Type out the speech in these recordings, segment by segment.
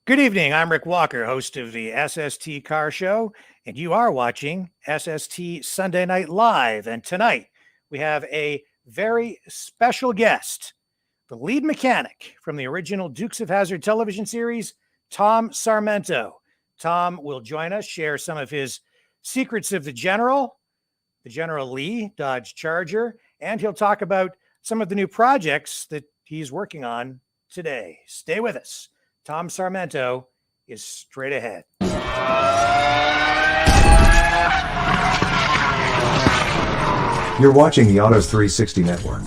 Good evening. I'm Rick Walker, host of the SST Car Show, and you are watching SST Sunday Night Live. And tonight we have a very special guest, the lead mechanic from the original Dukes of Hazzard television series, Tom Sarmento. Tom will join us, share some of his secrets of the General Lee Dodge Charger, and he'll talk about some of the new projects that he's working on today. Stay with us. Tom Sarmento is straight ahead. You're watching the Autos 360 Network.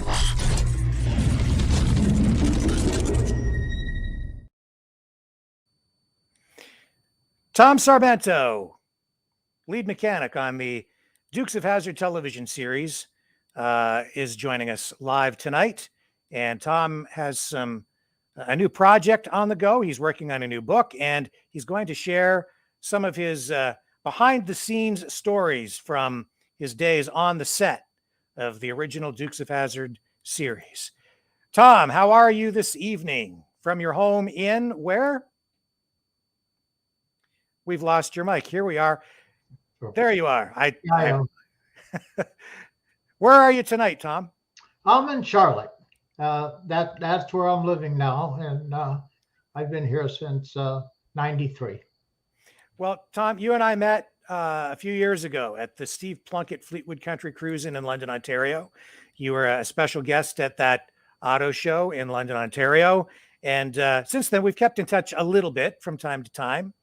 Tom Sarmento, lead mechanic on the Dukes of Hazzard television series, is joining us live tonight. And Tom has a new project on the go. He's working on a new book, and he's going to share some of his behind-the-scenes stories from his days on the set of the original Dukes of Hazzard series. Tom, how are you this evening? From your home in where? We've lost your mic. Here we are. There you are. I am. Where are you tonight, Tom? I'm in Charlotte. That's where I'm living now, and I've been here since '93. Well, Tom, you and I met a few years ago at the Steve Plunkett Fleetwood Country Cruise in London, Ontario. You were a special guest at that auto show in London, Ontario, and since then we've kept in touch a little bit from time to time.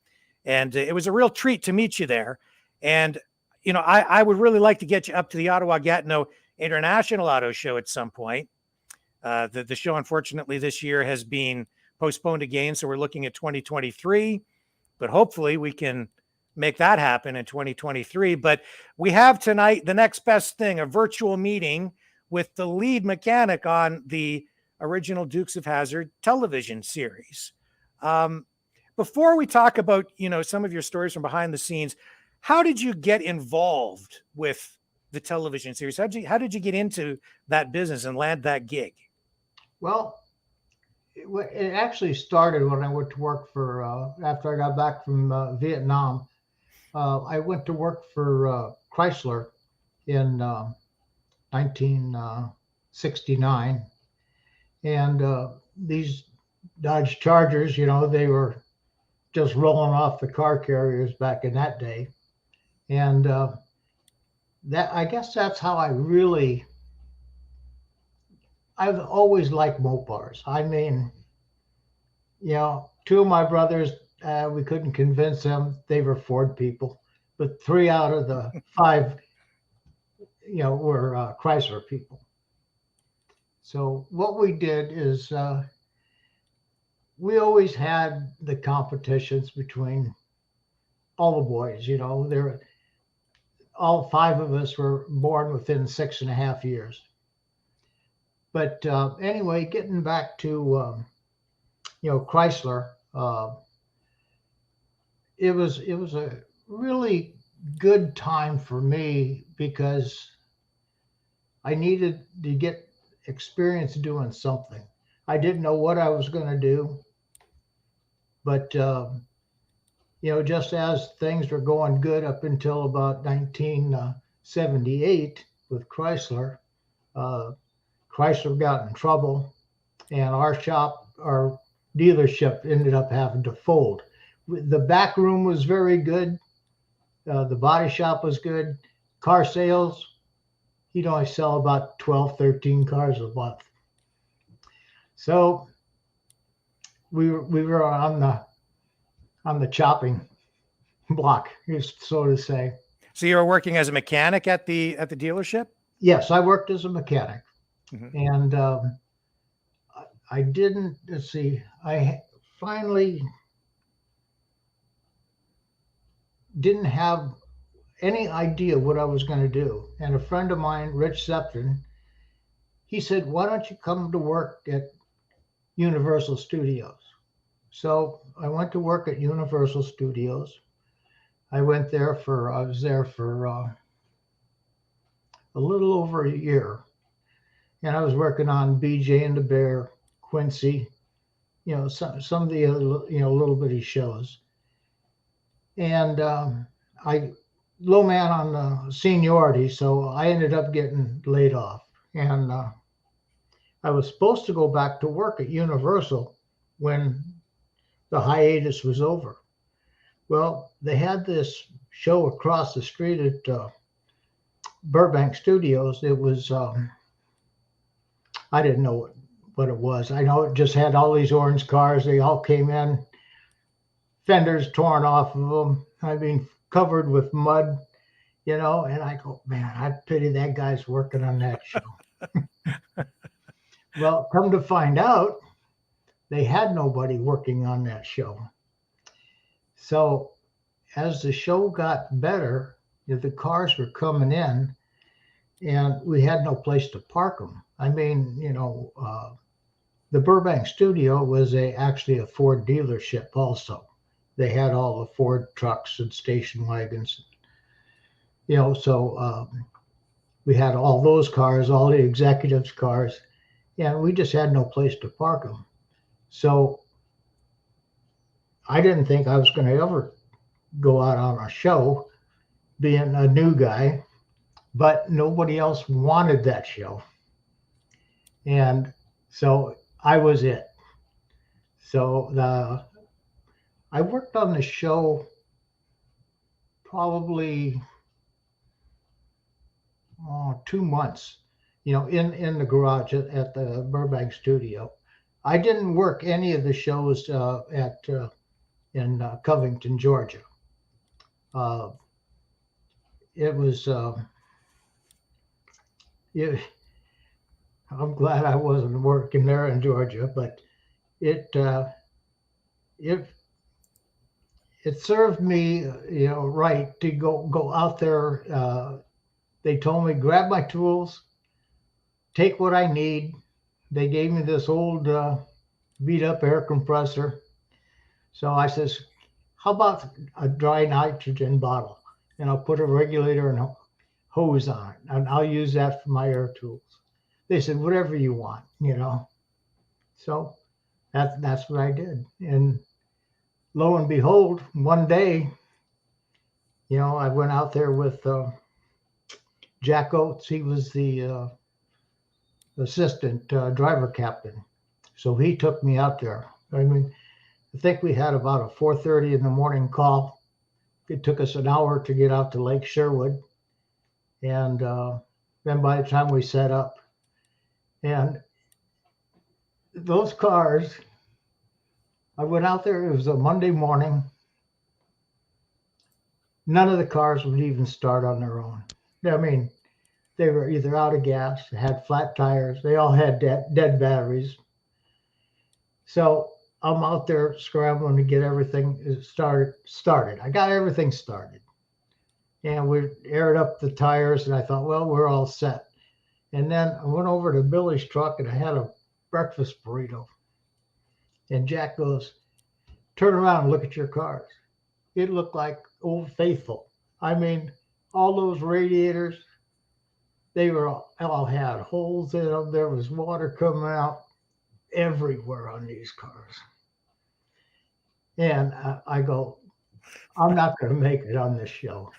And it was a real treat to meet you there. And you know, I would really like to get you up to the Ottawa Gatineau International Auto Show at some point. The show, unfortunately, this year has been postponed again, so we're looking at 2023. But hopefully we can make that happen in 2023. But we have tonight the next best thing, a virtual meeting with the lead mechanic on the original Dukes of Hazzard television series. Before we talk about, you know, some of your stories from behind the scenes, how did you get involved with the television series? How did you get into that business and land that gig? Well, it actually started when I went to work for, after I got back from Vietnam. I went to work for Chrysler in 1969. And these Dodge Chargers, you know, they were just rolling off the car carriers back in that day. And that, I guess that's how I've always liked Mopars. I mean, you know, two of my brothers, we couldn't convince them. They were Ford people, but 3 out of the 5, you know, were Chrysler people. So what we did is we always had the competitions between all the boys. You know, all 5 of us were born within 6.5 years. But anyway, getting back to you know, Chrysler, it was a really good time for me because I needed to get experience doing something. I didn't know what I was going to do, but you know, just as things were going good up until about 1978 with Chrysler, Chrysler got in trouble, and our dealership ended up having to fold. The back room was very good. The body shop was good. Car sales, you'd only sell about 12, 13 cars a month. So we were on the chopping block, so to say. So you were working as a mechanic at the dealership? Yes, I worked as a mechanic. Mm-hmm. And I didn't, let's see, I finally didn't have any idea what I was going to do. And a friend of mine, Rich Septon, he said, why don't you come to work at Universal Studios? So I went to work at Universal Studios. I was there for a little over a year. And I was working on BJ and the Bear, Quincy, some of the other, little bitty shows. And I low man on seniority, so I ended up getting laid off. And I was supposed to go back to work at Universal when the hiatus was over. Well, they had this show across the street at Burbank Studios. It was, I didn't know what it was. I know it just had all these orange cars. They all came in, fenders torn off of them. I mean, covered with mud, and I go, man, I pity that guy's working on that show. Well, come to find out, they had nobody working on that show. So as the show got better, the cars were coming in and we had no place to park them. I mean, the Burbank studio was actually a Ford dealership also. They had all the Ford trucks and station wagons, so we had all those cars, all the executives' cars, and we just had no place to park them. So I didn't think I was going to ever go out on a show being a new guy, but nobody else wanted that show. And so I was it. So I worked on the show probably 2 months, in the garage at the Burbank studio. I didn't work any of the shows in Covington, Georgia. It was, I'm glad I wasn't working there in Georgia, but it served me, right to go out there. They told me, grab my tools, take what I need. They gave me this old beat up air compressor. So I says, how about a dry nitrogen bottle? And I'll put a regulator and a hose on it, and I'll use that for my air tools. They said, whatever you want, So that's what I did. And lo and behold, one day, I went out there with Jack Oates. He was the assistant driver captain. So he took me out there. I mean, I think we had about a 4:30 in the morning call. It took us an hour to get out to Lake Sherwood. And then by the time we set up, and those cars, I went out there, it was a Monday morning. None of the cars would even start on their own. I mean, they were either out of gas, had flat tires, they all had dead batteries. So I'm out there scrambling to get everything started. I got everything started. And we aired up the tires, and I thought, well, we're all set. And then I went over to Billy's truck, and I had a breakfast burrito. And Jack goes, turn around and look at your cars. It looked like Old Faithful. I mean, all those radiators, they were all had holes in them. There was water coming out everywhere on these cars. And I go, I'm not going to make it on this show.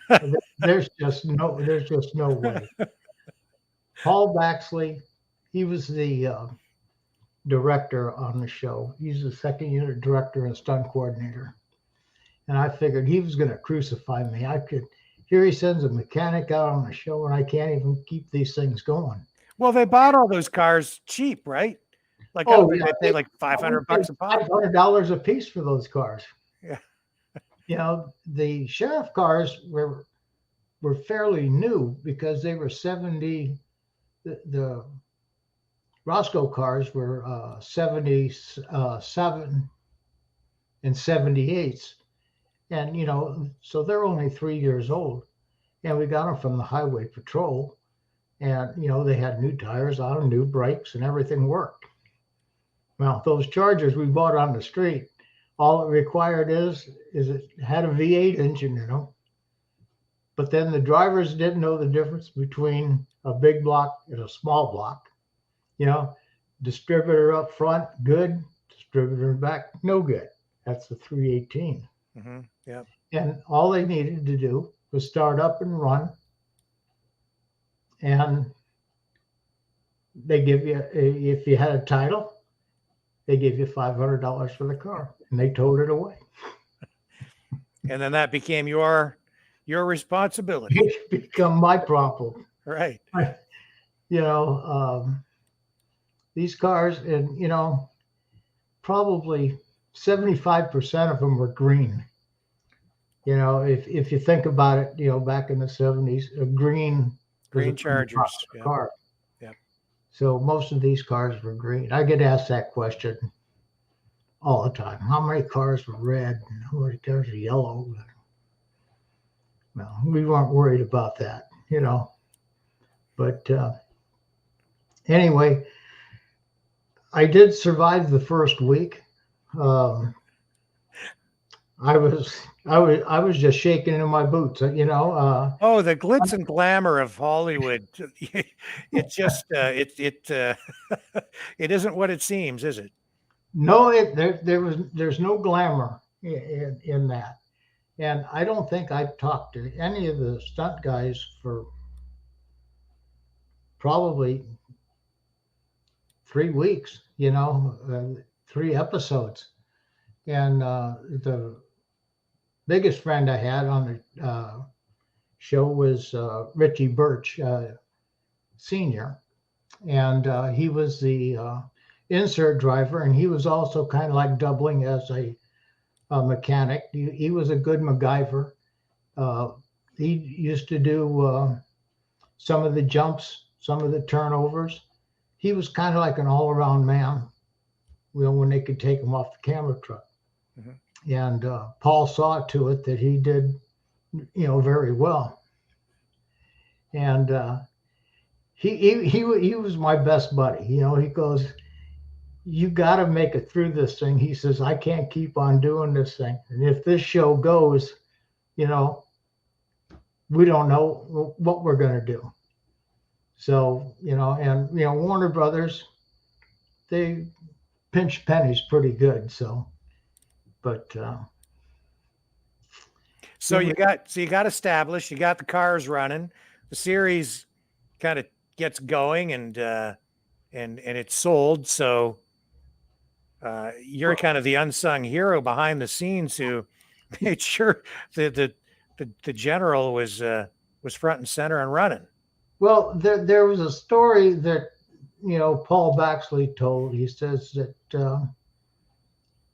There's just no way. Paul Baxley, he was the director on the show. He's the second unit director and stunt coordinator. And I figured he was going to crucify me. Here he sends a mechanic out on the show, and I can't even keep these things going. Well, they bought all those cars cheap, right? Like, they paid like $500 a pop. $500 a piece for those cars. Yeah. The sheriff cars were fairly new because they were 70. The Roscoe cars were 77 and 78s. And, so they're only 3 years old. And we got them from the highway patrol. And, they had new tires on them, new brakes, and everything worked. Well, those Chargers we bought on the street, all it required is it had a V8 engine in them. But then the drivers didn't know the difference between a big block and a small block. Distributor up front, good. driven her back, no good. That's the 318. Mm-hmm. Yeah. And all they needed to do was start up and run, and they give you, if you had a title, they give you $500 for the car, and they towed it away. And then that became your responsibility. It become my problem. Right. You know, these cars, and probably 75% of them were green. You know, if you think about it, back in the 70s, a green Chargers. Yeah. car. Yeah. So most of these cars were green. I get asked that question all the time. How many cars were red and how many cars are yellow? Well, we weren't worried about that, But anyway, I did survive the first week. I was just shaking in my boots, Oh, the glitz and glamour of Hollywood. It just it isn't what it seems, is it? No, there's no glamour in that. And I don't think I've talked to any of the stunt guys for probably 3 weeks, 3 episodes. And the biggest friend I had on the show was Richie Birch, Sr. And he was the insert driver, and he was also kind of like doubling as a mechanic. He was a good MacGyver. He used to do some of the jumps, some of the turnovers. He was kind of like an all-around man, when they could take him off the camera truck. Mm-hmm. And Paul saw to it that he did, very well. And he was my best buddy. He goes, "You got to make it through this thing." He says, "I can't keep on doing this thing. And if this show goes, we don't know what we're going to do." So, and, Warner Brothers, they pinch pennies pretty good. So, but. So you got established, you got the cars running, the series kind of gets going and it's sold. So, you're kind of the unsung hero behind the scenes who made sure the general was front and center and running. Well, there was a story that Paul Baxley told. He says that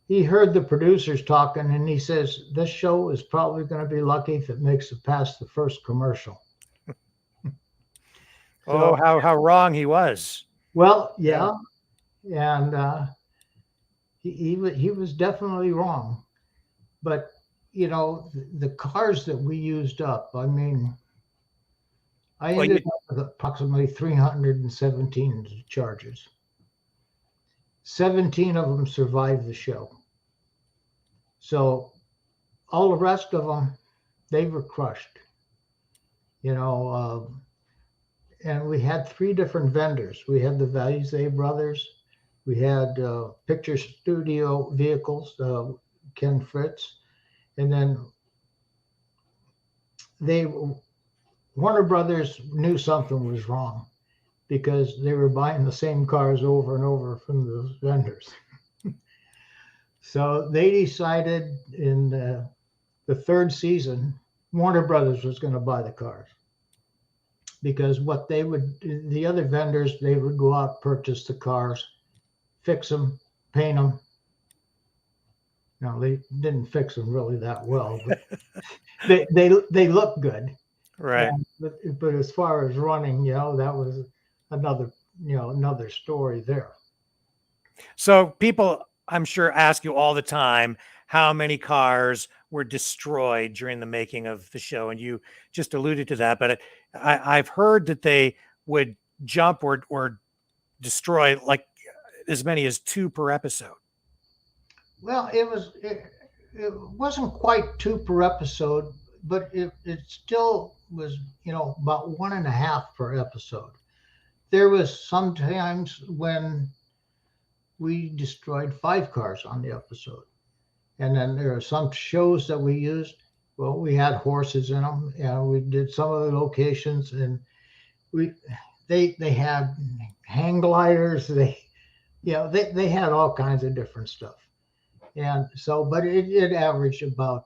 he heard the producers talking, and he says this show is probably going to be lucky if it makes it past the first commercial. So, how wrong he was. Well, yeah, and he was definitely wrong. But the cars that we used up, I mean, I ended up with approximately 317 charges. 17 of them survived the show. So all the rest of them, they were crushed. And we had 3 different vendors. We had the Valize brothers. We had Picture Studio Vehicles, Ken Fritz. And then Warner Brothers knew something was wrong because they were buying the same cars over and over from those vendors. So they decided in the 3rd season, Warner Brothers was going to buy the cars. Because the other vendors, they would go out, purchase the cars, fix them, paint them. Now, they didn't fix them really that well, but they look good. Right. But as far as running, that was another story there. So people, I'm sure, ask you all the time how many cars were destroyed during the making of the show, and you just alluded to that. But I've heard that they would jump or destroy like as many as 2 per episode. Well, it wasn't quite 2 per episode, but it still was, about 1.5 per episode. There was sometimes when we destroyed 5 cars on the episode. And then there are some shows that we used. Well, we had horses in them, and we did some of the locations, and they had hang gliders. They had all kinds of different stuff. And so, but it averaged about,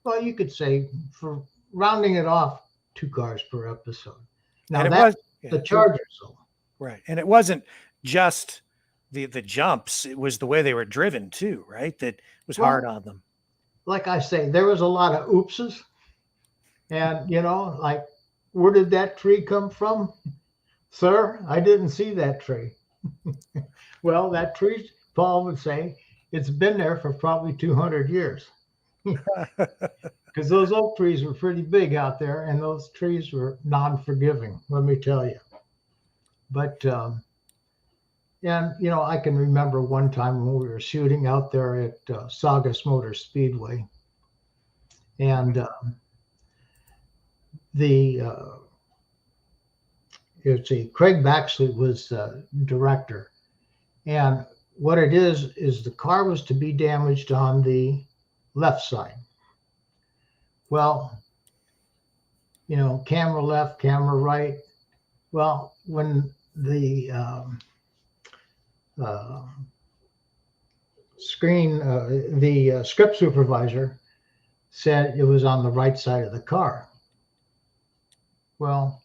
well, you could say, for rounding it off, 2 cars per episode. Now And it that's was the Chargers, though. right, and it wasn't just the jumps; it was the way they were driven too, right? That was hard on them. Like I say, there was a lot of oopses, and like, where did that tree come from, sir? I didn't see that tree. Well, that tree, Paul would say, it's been there for probably 200 years. Because those oak trees were pretty big out there, and those trees were non-forgiving, let me tell you. But, and, I can remember one time when we were shooting out there at Saugus Motor Speedway. And Craig Baxley was director. And what it is the car was to be damaged on the left side. Well, camera left, camera right. Well, when the script supervisor said it was on the right side of the car. Well,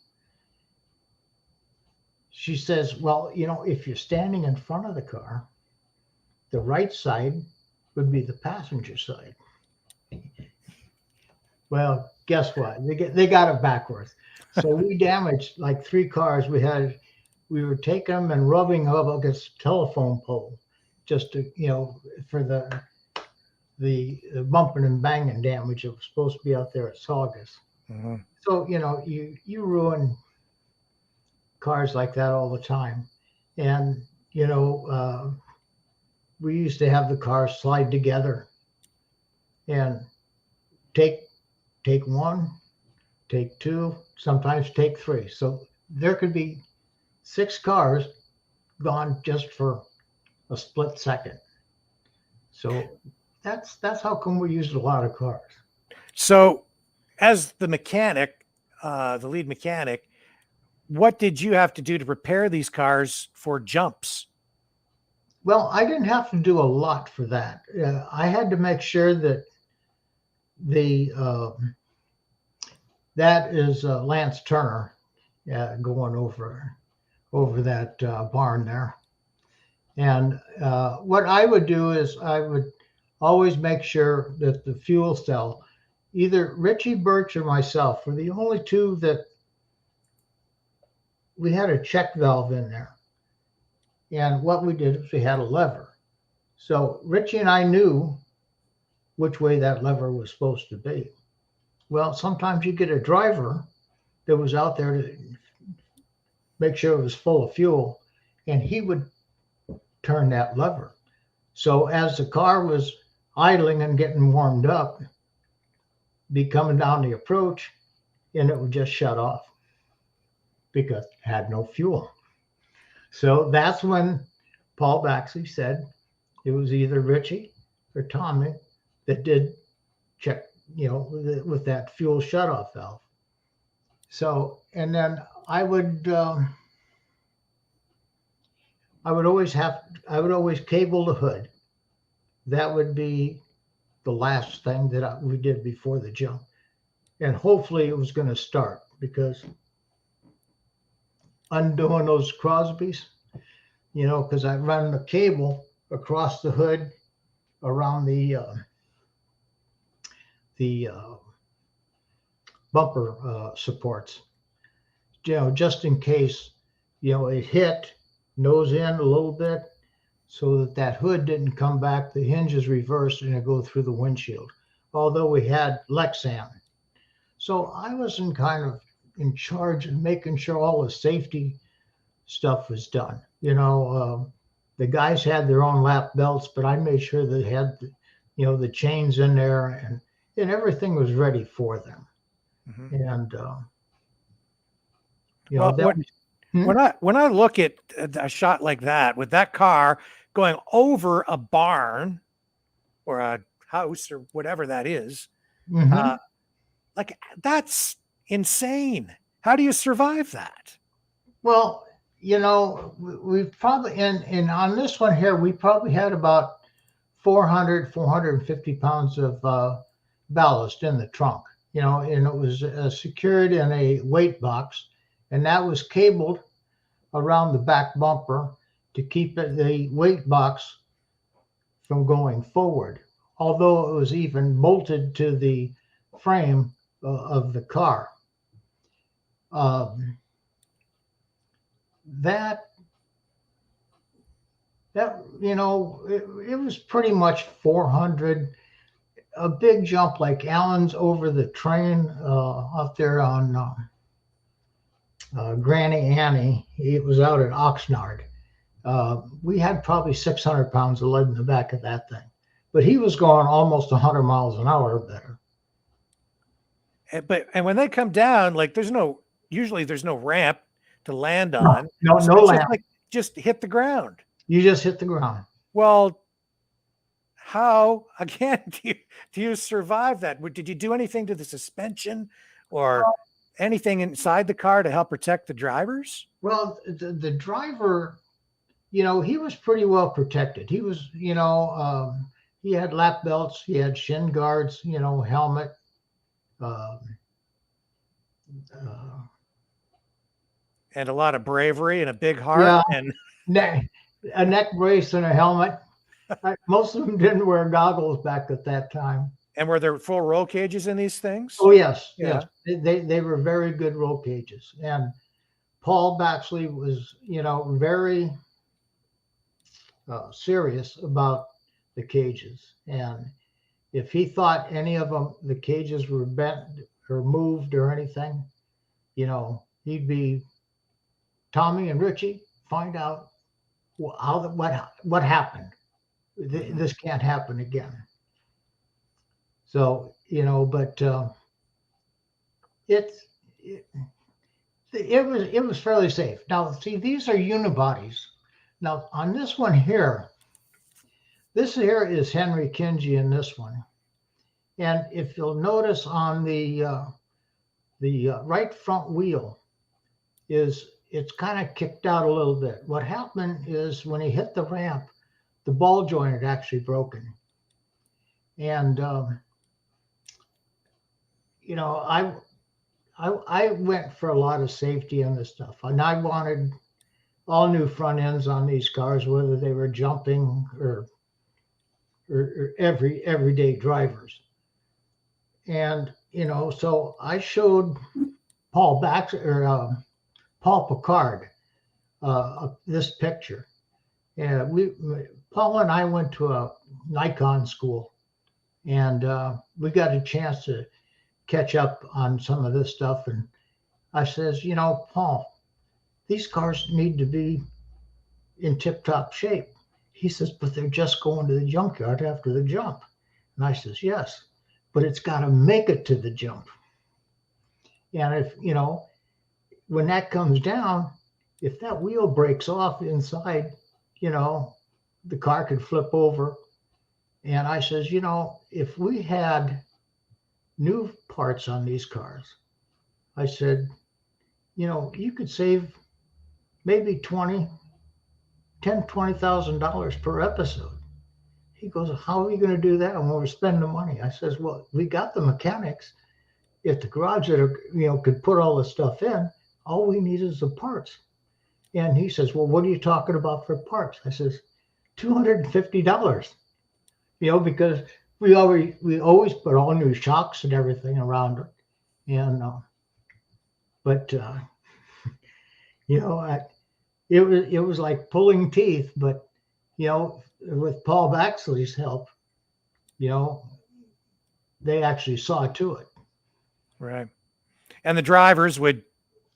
she says, well, if you're standing in front of the car, the right side would be the passenger side. Well, guess what? They got it backwards. So we damaged like 3 cars. We were taking them and rubbing them up against a telephone pole just to, for the bumping and banging damage that was supposed to be out there at Saugus. Mm-hmm. So, you ruin cars like that all the time. And, we used to have the cars slide together and take 1, take 2, sometimes take 3. So there could be 6 cars gone just for a split second. So that's how come we used a lot of cars. So as the mechanic, the lead mechanic, what did you have to do to prepare these cars for jumps? Well, I didn't have to do a lot for that. I had to make sure that that is Lance Turner going over that barn there. And what I would do is I would always make sure that the fuel cell, either Richie Birch or myself, were the only 2 that we had a check valve in there. And what we did is we had a lever. So Richie and I knew which way that lever was supposed to be. Well, sometimes you get a driver that was out there to make sure it was full of fuel, and he would turn that lever. So as the car was idling and getting warmed up, be coming down the approach, and it would just shut off because it had no fuel. So that's when Paul Baxley said it was either Richie or Tommy that did check, with that fuel shutoff valve. So, and then I would always cable the hood. That would be the last thing that we did before the jump. And hopefully it was going to start, because undoing those Crosbys, because I run the cable across the hood around the bumper supports, just in case, it hit nose in a little bit, so that hood didn't come back, the hinges reversed and it go through the windshield, although we had Lexan. So I was in charge of making sure all the safety stuff was done. The guys had their own lap belts, but I made sure they had the chains in there, and everything was ready for them. Mm-hmm. And when I look at a shot like that with that car going over a barn or a house or whatever that is. Mhm. Like, that's insane. How do you survive that? Well, we probably, and on this one here, we probably had about 450 pounds of ballast in the trunk, and it was secured in a weight box, and that was cabled around the back bumper to keep the weight box from going forward, although it was even bolted to the frame of the car. That it was pretty much 400, a big jump like Allen's over the train out there on Granny Annie. It was out at Oxnard. We had probably 600 pounds of lead in the back of that thing, but he was going almost 100 miles an hour or better. And when they come down, like usually there's no ramp to land on. No So it's ramp. just hit the ground. You just hit the ground. Well, how again do you survive that? Did you do anything to the suspension or anything inside the car to help protect the drivers? Well, the driver, he was pretty well protected. He was, he had lap belts, he had shin guards, helmet. And a lot of bravery and a big heart and a neck brace and a helmet. Most of them didn't wear goggles back at that time. And were there full roll cages in these things? Oh, yes. Yeah. Yes. They were very good roll cages. And Paul Baxley was, very serious about the cages. And if he thought any of them, the cages were bent or moved or anything, he'd be, Tommy and Richie, find out what happened. This can't happen again. So, but it was fairly safe. Now, see, these are unibodies. Now, on this one here, this here is Henry Kinsey in this one. And if you'll notice on the right front wheel it's kind of kicked out a little bit. What happened is when he hit the ramp, the ball joint had actually broken. And, I went for a lot of safety on this stuff. And I wanted all new front ends on these cars, whether they were jumping or everyday drivers. And, so I showed Paul Picard this picture. And Paul and I went to a Nikon school, and we got a chance to catch up on some of this stuff. And I says, Paul, these cars need to be in tip-top shape. He says, but they're just going to the junkyard after the jump. And I says, yes, but it's got to make it to the jump. And if, when that comes down, if that wheel breaks off inside, the car could flip over. And I says, if we had new parts on these cars, I said, you could save maybe $20,000 per episode. He goes, how are we going to do that when we're spending the money? I says, well, we got the mechanics at the garage that are, could put all the stuff in. All we need is the parts. And he says, well, what are you talking about for parts? I says, $250, because we always put all new shocks and everything around it. And, it was like pulling teeth, but, with Paul Baxley's help, they actually saw to it. Right. And the drivers would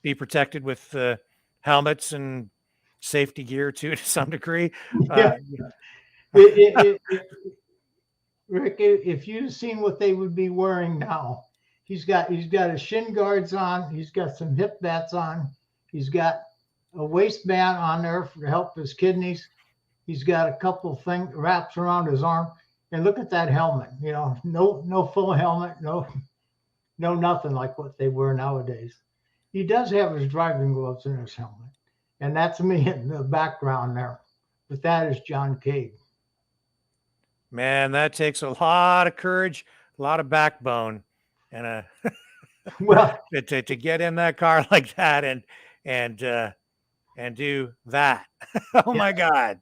be protected with helmets and safety gear too, to some degree. Rick, if you'd seen what they would be wearing now, he's got his shin guards on, he's got some hip bats on, he's got a waistband on there to help his kidneys. He's got a couple of things wraps around his arm, and look at that helmet. You know, no full helmet, no nothing like what they wear nowadays. He does have his driving gloves in his helmet, and that's me in the background there. But that is John Cade. Man, that takes a lot of courage, a lot of backbone, and Well, to get in that car like that and do that. Oh yeah. my God.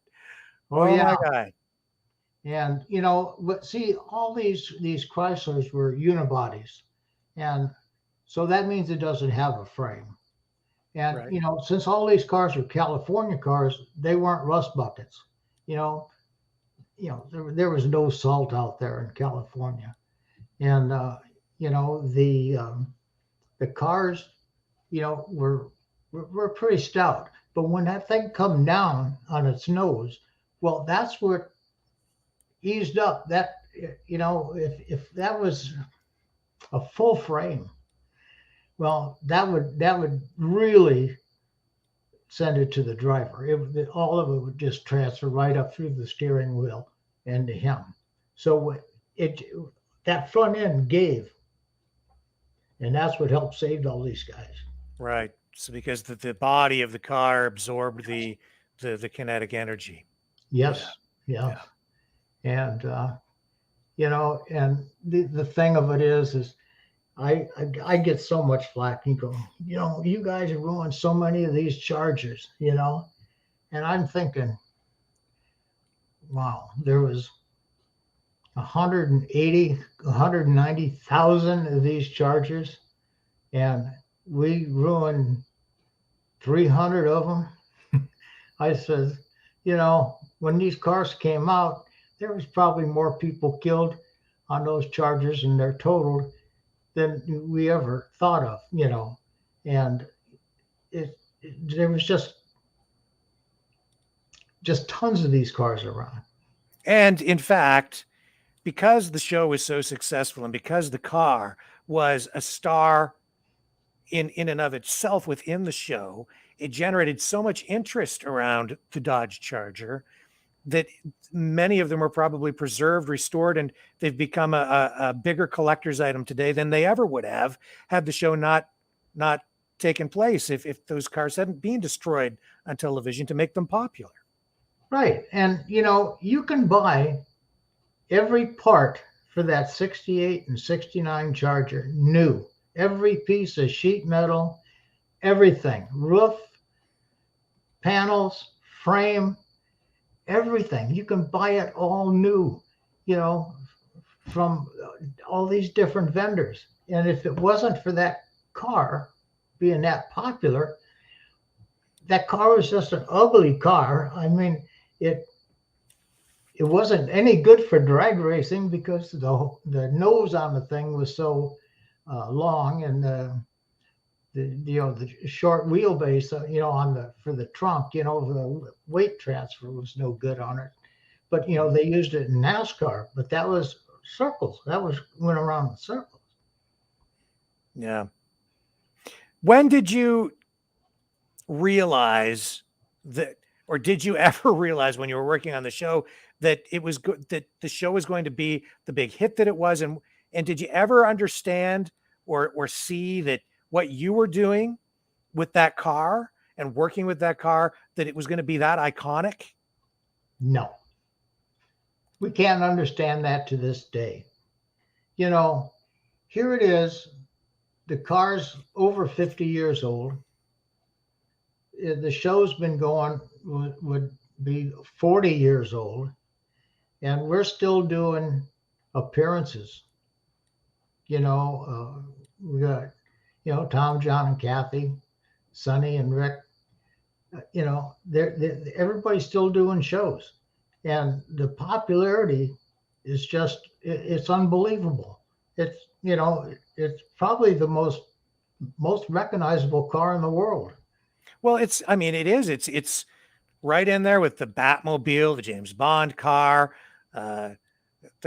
Oh Oh yeah. my God. And you know, but see, all these Chryslers were unibodies, and so that means it doesn't have a frame. And Right. you know, since all these cars are California cars, they weren't rust buckets. You know, there was no salt out there in California, and you know the cars, you know, were pretty stout. But when that thing come down on its nose, well, that's what eased up. That, you know, if that was a full frame, well, that would really send it to the driver. All of it would just transfer right up through the steering wheel and to him. So that front end gave, and that's what helped save all these guys. Right. So because the body of the car absorbed the kinetic energy. Yes, yes. And you know, and the thing of it is I get so much flack. You go, you know, you guys have ruined so many of these Chargers, you know, and I'm thinking, wow, there was 190,000 of these Chargers, and we ruined 300 of them. I said, you know, when these cars came out, there was probably more people killed on those Chargers and they're totaled than we ever thought of, you know. And there was just tons of these cars around. And in fact, because the show was so successful and because the car was a star in and of itself within the show, it generated so much interest around the Dodge Charger that many of them are probably preserved, restored, and they've become a bigger collector's item today than they ever would have had the show not taken place if those cars hadn't been destroyed on television to make them popular. Right. And, you know, you can buy every part for that 68 and 69 Charger new. Every piece of sheet metal, everything, roof, panels, frame, everything. You can buy it all new, you know, from all these different vendors. And if it wasn't for that car being that popular, that car was just an ugly car. I mean, it wasn't any good for drag racing because the nose on the thing was so long, and the short wheelbase, you know, for the trunk, you know, the weight transfer was no good on it. But you know, they used it in NASCAR, but that was circles. That went around in circles. Yeah. When did you realize that, or did you ever realize when you were working on the show that it was good, that the show was going to be the big hit that it was? And did you ever understand or see that what you were doing with that car and working with that car, that it was going to be that iconic? No. We can't understand that to this day. You know, here it is. The car's over 50 years old. The show's been going, would be 40 years old. And we're still doing appearances. You know, we got, you know, Tom, John, and Kathy, Sonny, and Rick. You know, everybody's still doing shows, and the popularity is just it's unbelievable. It's, you know, it's probably the most recognizable car in the world. Well, it is. It's right in there with the Batmobile, the James Bond car, the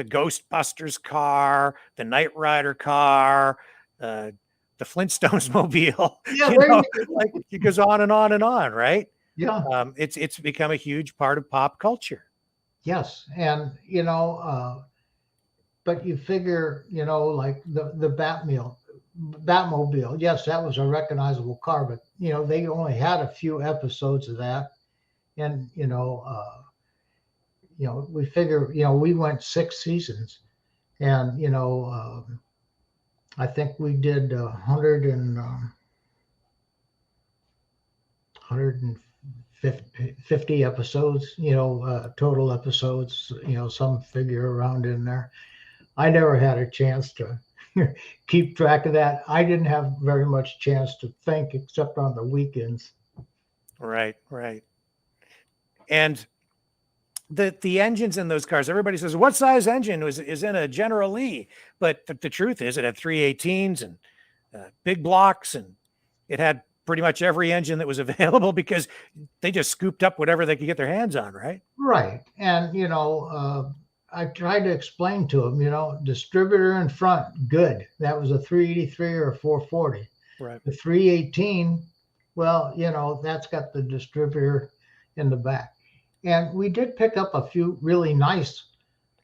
Ghostbusters car, the Knight Rider car, the Flintstones mobile. Yeah, You know, like it goes on and on and on, right? Yeah. It's become a huge part of pop culture. Yes. And, but you figure, like the Batmobile. Yes, that was a recognizable car, but, they only had a few episodes of that. And, we figure, we went 6 seasons and, I think we did 150 episodes, total episodes, some figure around in there. I never had a chance to keep track of that. I didn't have very much chance to think except on the weekends. Right. And the engines in those cars, everybody says, what size engine is in a General Lee? But the truth is it had 318s and big blocks, and it had pretty much every engine that was available because they just scooped up whatever they could get their hands on, right? Right. And, I tried to explain to them, distributor in front, good. That was a 383 or a 440. Right. The 318, well, that's got the distributor in the back. And we did pick up a few really nice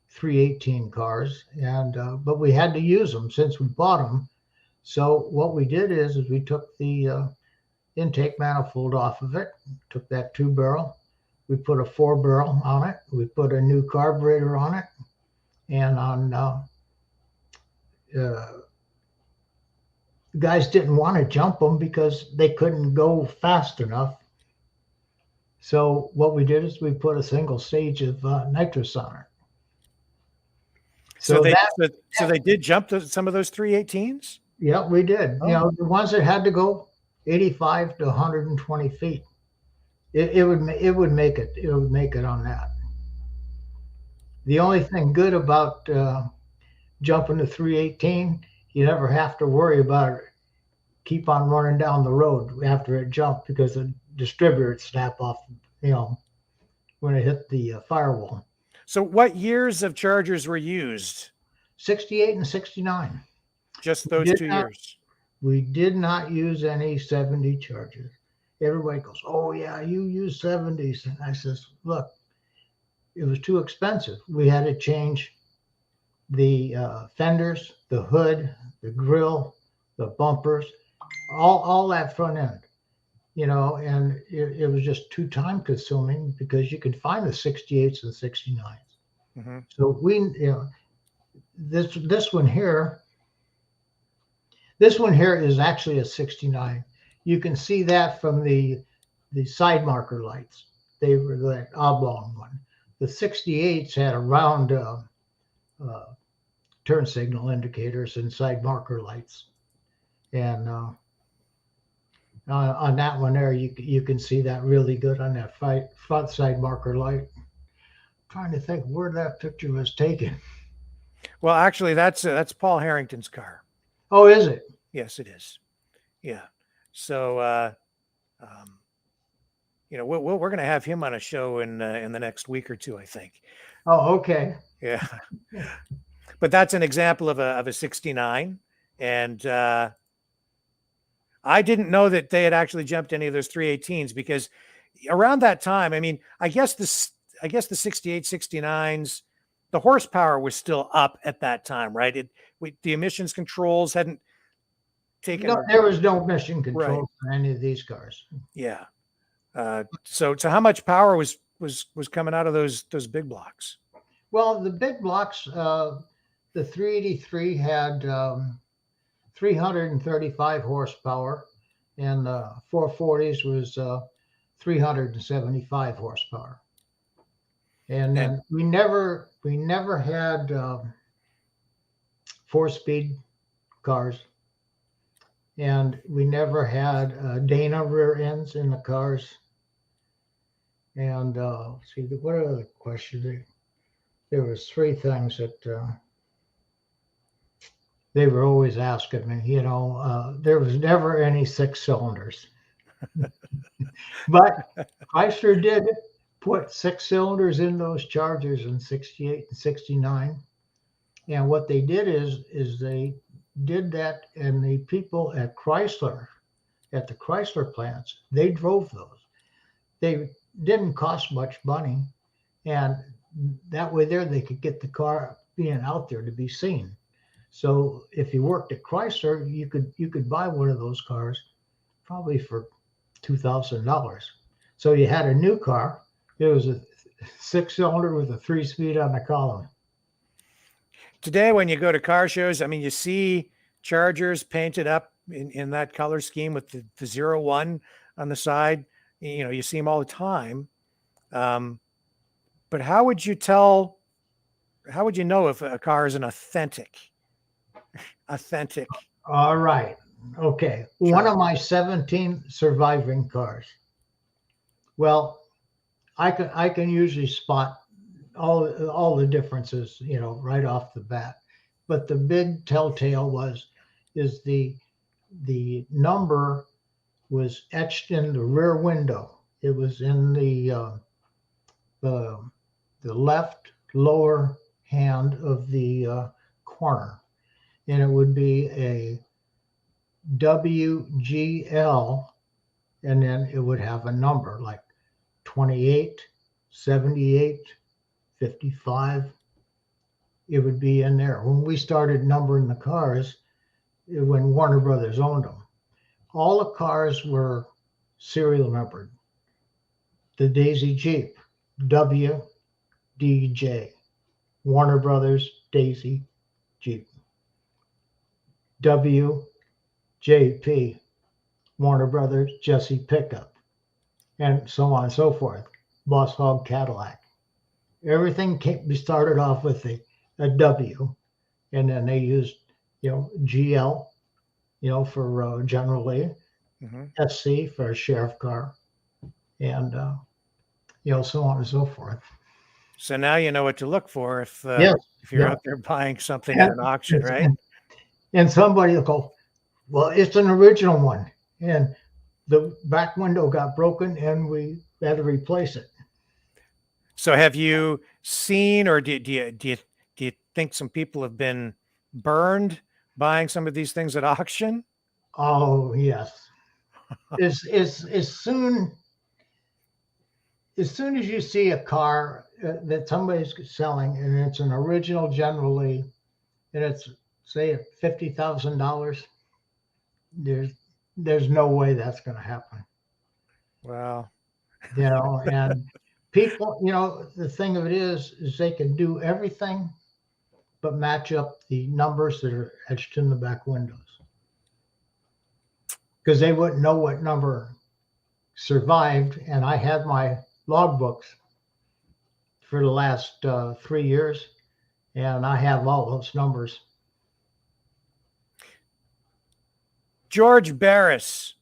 318 cars, and but we had to use them since we bought them. So what we did is we took the intake manifold off of it, took that 2-barrel, we put a 4-barrel on it, we put a new carburetor on it, and on the guys didn't want to jump them because they couldn't go fast enough. So what we did is we put a single stage of nitrous on it. So they did jump some of those 318s? Yeah, we did. Oh. The ones that had to go 85 to 120 feet, it would make it. It would make it on that. The only thing good about jumping to 318, you never have to worry about it. Keep on running down the road after it jumped because the distributor would snap off, when it hit the firewall. So what years of Chargers were used? 68 and 69. Just those 2 years. We did not use any 70 Chargers. Everybody goes, oh yeah, you use 70s. And I says, look, it was too expensive. We had to change the fenders, the hood, the grill, the bumpers, all that front end, and it was just too time consuming because you could find the 68s and 69s. Mm-hmm. So this one here is actually a 69. You can see that from the side marker lights. They were that oblong one. The 68s had a round turn signal indicators and side marker lights. And on that one there, you can see that really good on that front side marker light. I'm trying to think where that picture was taken. Well, actually, that's Paul Harrington's car. Oh, is it? Yes, it is. Yeah. So, we're going to have him on a show in the next week or two, I think. Oh, okay. Yeah. But that's an example of a 69, and I didn't know that they had actually jumped any of those 318s because around that time, I mean, I guess the 68, 69s, the horsepower was still up at that time, right? The emissions controls hadn't taken. No, there was no emission control Right. for any of these cars. Yeah. So how much power was coming out of those big blocks? Well, the big blocks, the 383 had 335 horsepower, and 440s was 375 horsepower. And then we never had 4-speed cars, and we never had Dana rear ends in the cars. And see, what are the questions? There was 3 things that they were always asking me. There was never any 6 cylinders, but Chrysler did put 6 cylinders in those Chargers in 68 and 69. And what they did is they did that, and the people at Chrysler, at the Chrysler plants, they drove those. they didn't cost much money, and that way there they could get the car being out there to be seen. So if you worked at Chrysler, you could buy one of those cars probably for $2,000. So you had a new car. It was a 6-cylinder with a 3-speed on the column. Today, when you go to car shows, I mean, you see Chargers painted up in that color scheme with the 01 on the side. You know, you see them all the time. But how would you know if a car is an authentic? All right. Okay. Sure. One of my 17 surviving cars. Well, I can usually spot all the differences, you know, right off the bat. But the big telltale is the number was etched in the rear window. It was in the left lower hand of the corner, and it would be a WGL, and then it would have a number like 28, 78, 55. It would be in there. When we started numbering the cars, when Warner Brothers owned them, all the cars were serial numbered. The Daisy Jeep, WDJ, Warner Brothers Daisy Jeep. WJP, Warner Brothers Jesse Pickup, and so on and so forth. Boss Hog Cadillac. Everything started off with a W, and then they used, you know, GL, you know, for General Lee, SC for a sheriff car, and you know, so on and so forth. So now you know what to look for if Yes. you're out there buying something at an auction, right? And somebody will go, well, it's an original one, and the back window got broken, and we had to replace it. So have you seen, or do you think some people have been burned buying some of these things at auction? Oh yes. As soon as you see a car that somebody's selling and it's an original General Lee, and it's say at $50,000, there's no way that's going to happen. Wow. You know, and people, you know, the thing of it is they can do everything but match up the numbers that are etched in the back windows, because they wouldn't know what number survived. And I had my logbooks for the last 3 years, and I have all those numbers. George Berris,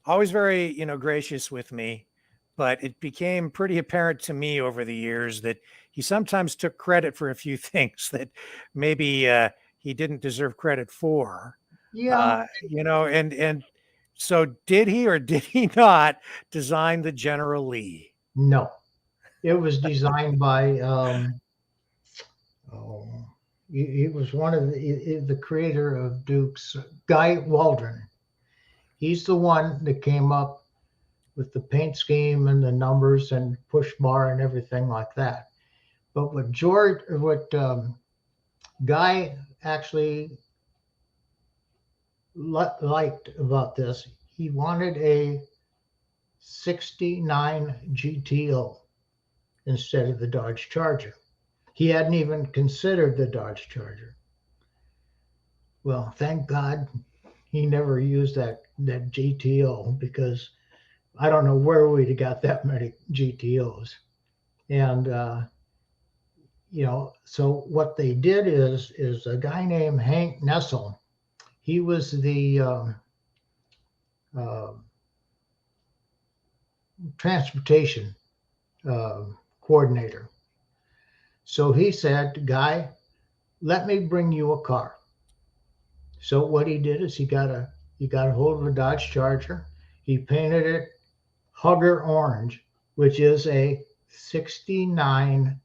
always very, you know, gracious with me, but it became pretty apparent to me over the years that he sometimes took credit for a few things that maybe he didn't deserve credit for. Yeah. You know, and so did he or did he not design the General Lee? No, it was designed by he was one of the creator of Dukes, Guy Waldron. He's the one that came up with the paint scheme and the numbers and push bar and everything like that. But what Guy actually liked about this, he wanted a 69 GTO instead of the Dodge Charger. He hadn't even considered the Dodge Charger. Well, thank God he never used that GTO, because I don't know where we'd have got that many GTOs. And you know, so what they did is a guy named Hank Nessel. He was the transportation coordinator. So he said, Guy, let me bring you a car. So what he did is he got a hold of a Dodge Charger. He painted it Hugger orange, which is a 69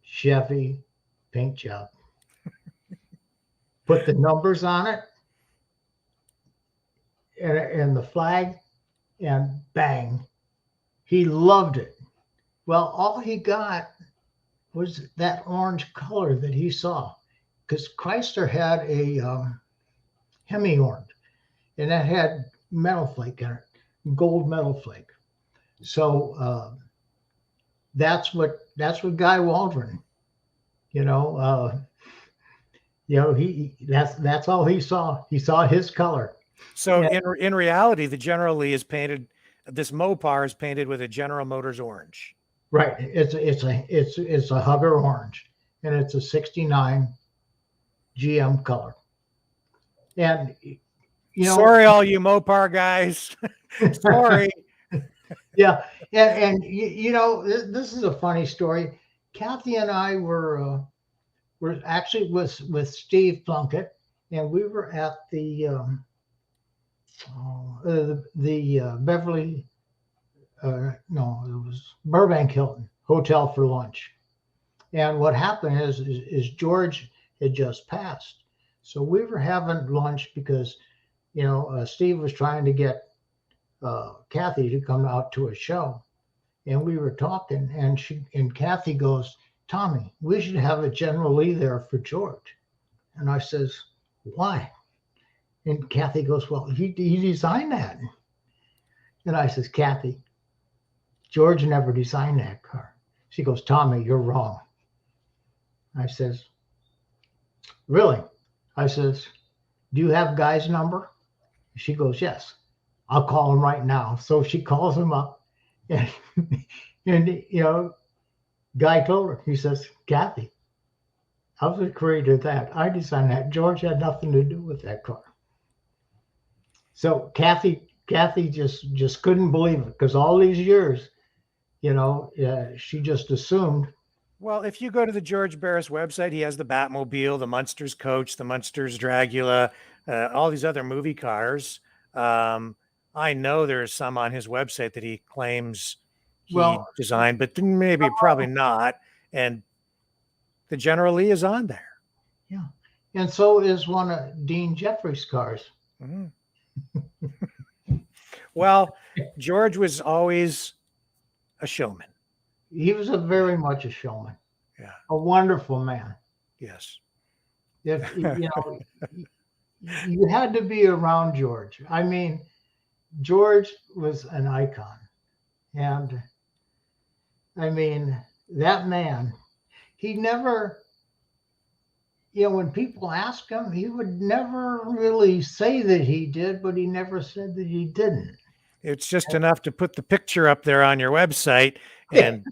Chevy paint job. Put the numbers on it and the flag, and bang, He loved it. Well, all he got was that orange color that he saw, because Chrysler had a Hemi orange, and that had metal flake in it, gold metal flake. So that's what Guy Waldron, that's all he saw. He saw his color. So in reality, the General Lee is painted. This Mopar is painted with a General Motors orange. Right. It's a Hugger orange, and it's a '69 GM color. And sorry, all you Mopar guys. Sorry. Yeah, and this is a funny story. Kathy and I were actually with Steve Plunkett, and we were at the Beverly. No, it was Burbank Hilton Hotel for lunch. And what happened is George had just passed, so we were having lunch because Steve was trying to get Kathy to come out to a show, and we were talking, and Kathy goes, "Tommy, we should have a General Lee there for George." And I says, "Why?" And Kathy goes, "Well, he designed that." And I says, "Kathy, George never designed that car." She goes, "Tommy, you're wrong." I says, "Really?" I says, "Do you have Guy's number?" She goes, "Yes." "I'll call him right now." So she calls him up, and Guy told her, he says, "Kathy, I was the creator of that. I designed that. George had nothing to do with that car." So Kathy just couldn't believe it, because all these years, she just assumed. Well, if you go to the George Berris website, he has the Batmobile, the Munsters Coach, the Munsters Dragula, all these other movie cars. I know there's some on his website that he claims he designed, but probably not. And the General Lee is on there. Yeah. And so is one of Dean Jeffrey's cars. Mm-hmm. Well, George was always a showman. He was very much a showman. Yeah. A wonderful man. Yes. If you had to be around George. I mean, George was an icon. And I mean, that man, he never, when people ask him, he would never really say that he did, but he never said that he didn't. It's just enough to put the picture up there on your website, and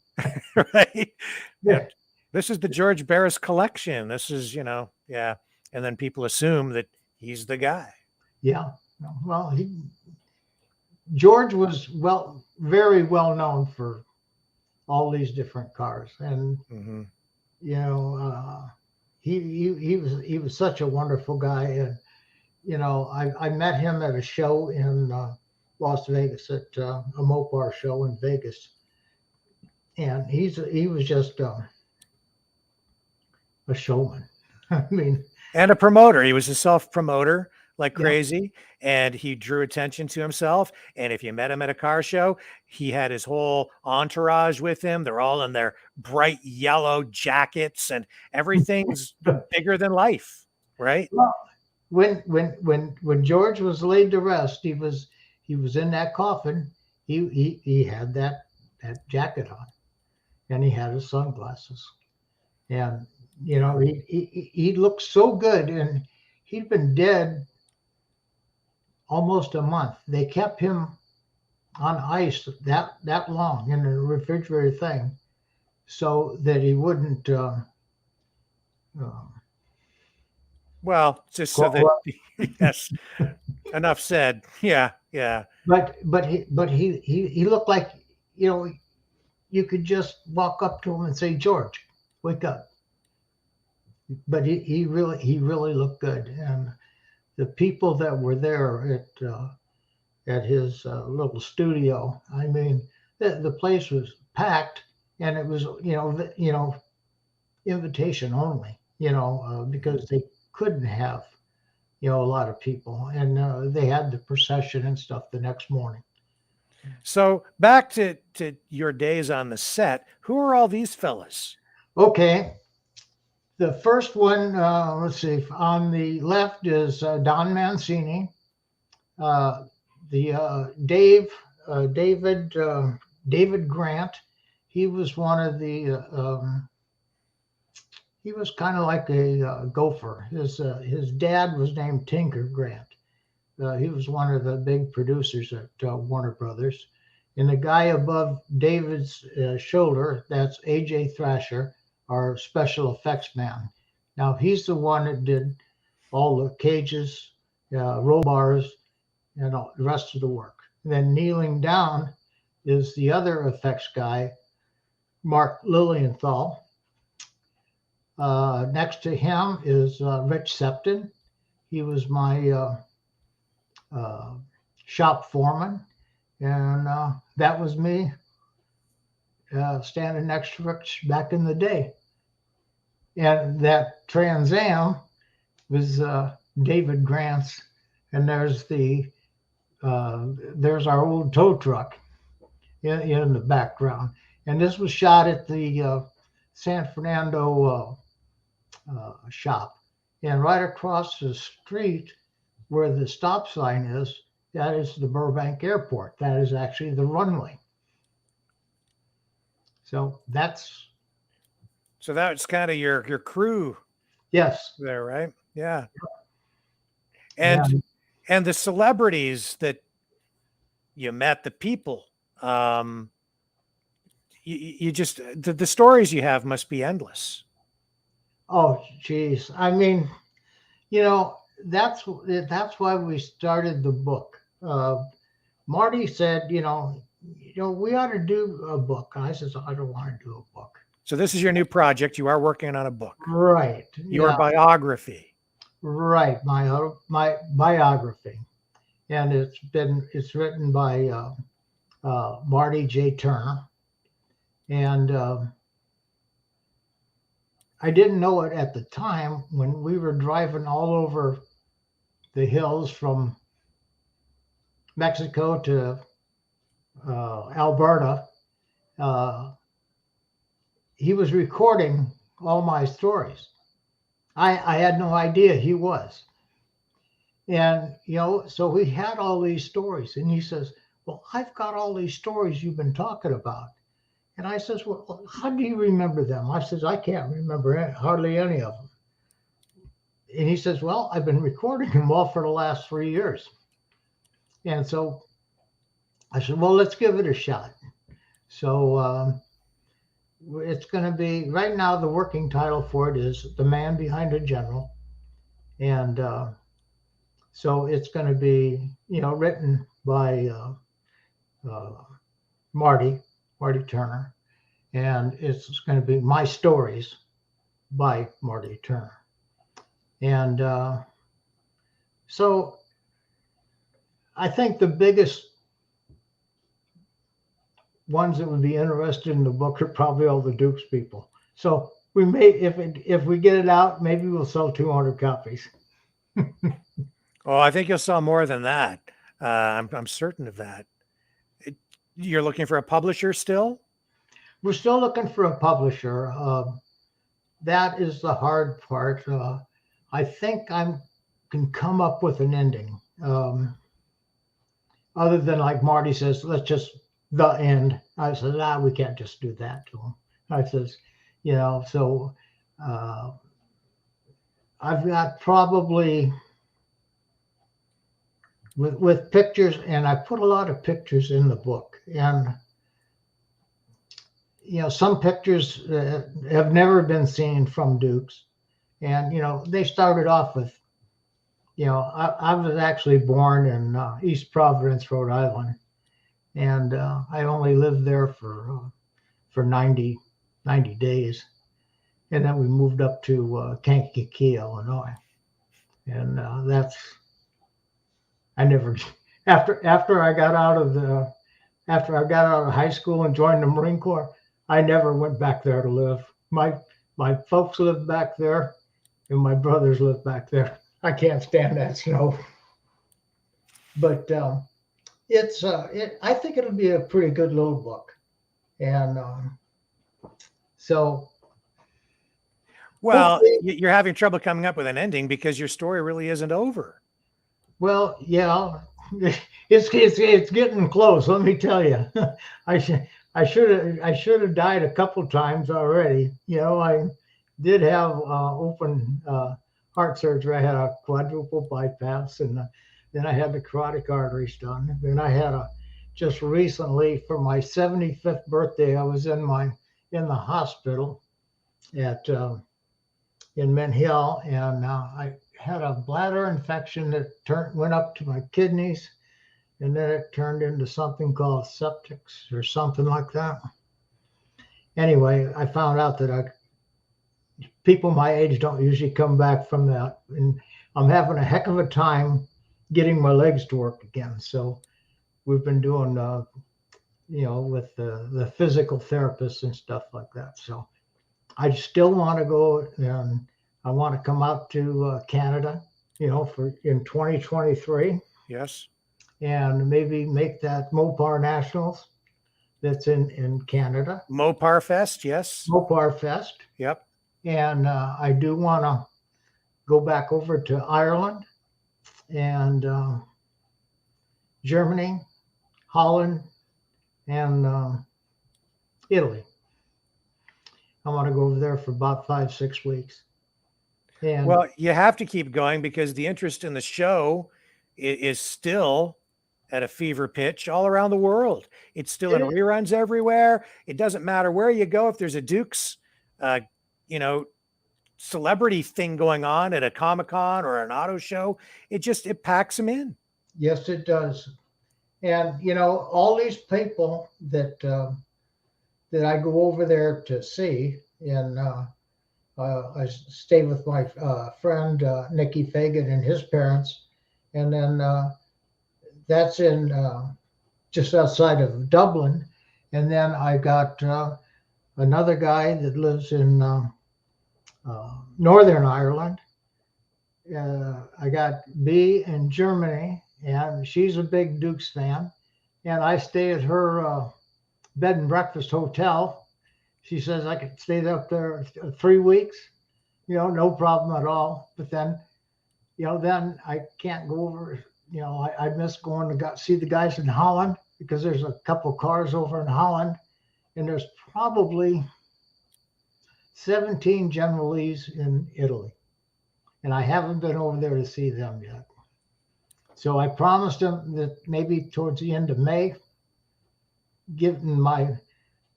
right. Yeah. This is the George Berris collection. This is, yeah. And then people assume that he's the guy. Yeah. Well, George was very well known for all these different cars, and he was such a wonderful guy. And I met him at a show in Las Vegas, at a Mopar show in Vegas, and he was just a showman. I mean, and a promoter. He was a self-promoter like crazy, and he drew attention to himself. And if you met him at a car show, he had his whole entourage with him. They're all in their bright yellow jackets, and everything's bigger than life, right? Well, when George was laid to rest, he was in that coffin. He had that jacket on, and he had his sunglasses, and he looked so good, and he'd been dead almost a month. They kept him on ice that long in a refrigerator thing, so that he wouldn't. Well, just so that yes, enough said. Yeah. But he looked like you could just walk up to him and say, "George, wake up." But he really looked good, and the people that were there at his little studio, I mean, the place was packed, and it was invitation only, because they couldn't have a lot of people, and they had the procession and stuff the next morning. So back to your days on the set. Who are all these fellas? Okay. The first one, let's see, on the left is Don Mancini. David Grant. He was one of the. He was kind of like a gopher. His dad was named Tinker Grant. He was one of the big producers at Warner Brothers. And the guy above David's shoulder, that's A.J. Thrasher, our special effects man. Now, he's the one that did all the cages, roll bars, and all, the rest of the work. And then kneeling down is the other effects guy, Mark Lilienthal. Next to him is Rich Septon. He was my shop foreman. And that was me standing next to Rich back in the day. And that Trans Am was David Grant's. And there's our old tow truck in the background. And this was shot at the San Fernando shop. And right across the street where the stop sign is, that is the Burbank Airport. That is actually the runway. So that's kind of your crew. Yes. There, right? Yeah. And the celebrities that you met, the people, you just the stories you have must be endless. Oh, geez. I mean, that's why we started the book. Marty said, we ought to do a book. And I said, I don't want to do a book. So this is your new project. You are working on a book. Right. Your biography. Right. My biography. And it's written by Marty J. Turner. And I didn't know it at the time when we were driving all over the hills from Mexico to Alberta. He was recording all my stories. I had no idea he was. And, so we had all these stories. And he says, well, I've got all these stories you've been talking about. And I says, well, how do you remember them? I says, I can't remember hardly any of them. And he says, well, I've been recording them all for the last 3 years. And so I said, well, let's give it a shot. So it's going to be, right now, the working title for it is The Man Behind the General. And so it's going to be, written by Marty Turner. And it's going to be my stories by Marty Turner. And so I think the biggest ones that would be interested in the book are probably all the Dukes people. So we may, if we get it out, maybe we'll sell 200 copies. Oh, I think you'll sell more than that. I'm certain of that. You're looking for a publisher still? We're still looking for a publisher. That is the hard part. I think I can come up with an ending. Other than like Marty says, let's just the end. I said, we can't just do that to him. I says, so I've got probably with pictures, and I put a lot of pictures in the book. And, some pictures have never been seen from Dukes. And, they started off with, I was actually born in East Providence, Rhode Island. And I only lived there for 90 days. And then we moved up to Kankakee, Illinois. And after I got out of high school and joined the Marine Corps, I never went back there to live. My folks lived back there, and my brothers lived back there. I can't stand that snow. But I think it'll be a pretty good little book, and so Well, hopefully, you're having trouble coming up with an ending because your story really isn't over. well, yeah, it's getting close. Let me tell you, I should I should have died a couple times already. I did have open heart surgery. I had a quadruple bypass, and then I had the carotid arteries done. Then I had just recently for my 75th birthday, I was in the hospital at in Mint Hill, and I had a bladder infection that went up to my kidneys, and then it turned into something called septics or something like that. Anyway, I found out that people my age don't usually come back from that, and I'm having a heck of a time getting my legs to work again. So we've been doing, with the physical therapists and stuff like that. So I still want to go, and I want to come out to Canada, for in 2023, Yes. and maybe make that Mopar Nationals that's in Canada. Mopar Fest, yes. Mopar Fest. Yep. And I do want to go back over to Ireland and Germany, Holland, and Italy. I want to go over there for about 5-6 weeks. And Well, you have to keep going because the interest in the show is still at a fever pitch all around the world. It's still in It is. reruns everywhere. It doesn't matter where you go. If there's a Duke's, celebrity thing going on at a Comic-Con or an auto show, it packs them in. Yes, it does. And all these people that I go over there to see, and I stay with my friend Nicky Fagan and his parents, and then that's in just outside of Dublin. And then I got another guy that lives in Northern Ireland. I got B in Germany, and she's a big Dukes fan. And I stay at her bed and breakfast hotel. She says I could stay up there 3 weeks, no problem at all. But then, then I can't go over. I miss going to see the guys in Holland because there's a couple cars over in Holland, and there's probably 17 General Lees in Italy, and I haven't been over there to see them yet. So I promised them that maybe towards the end of May, given my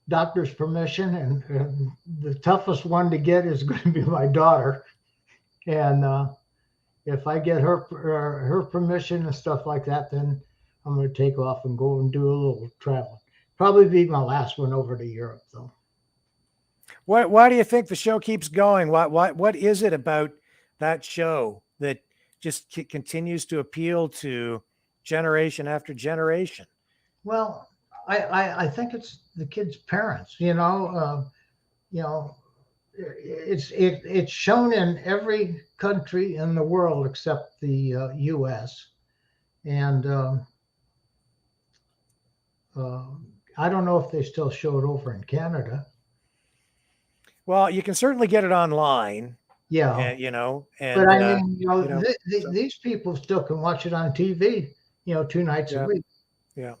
doctor's permission, and the toughest one to get is going to be my daughter. And if I get her permission and stuff like that, then I'm going to take off and go and do a little travel. Probably be my last one over to Europe, though. Why do you think the show keeps going? What is it about that show that just continues to appeal to generation after generation? Well, I think it's the kids' parents. It's shown in every country in the world except the U.S. And I don't know if they still show it over in Canada. Well, you can certainly get it online. Yeah. And But I mean, so- these people still can watch it on TV, 2 nights a week. Yeah.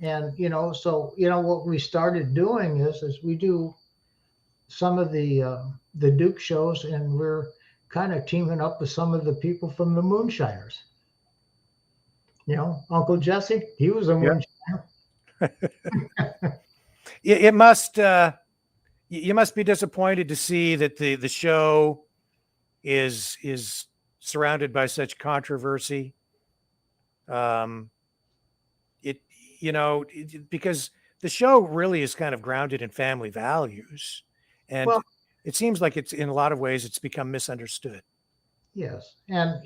And, so, what we started doing is we do some of the Duke shows, and we're kind of teaming up with some of the people from the Moonshiners. Uncle Jesse, he was a moonshiner. It must, you must be disappointed to see that the show is surrounded by such controversy. Because the show really is kind of grounded in family values, and it seems like it's in a lot of ways it's become misunderstood. Yes. And,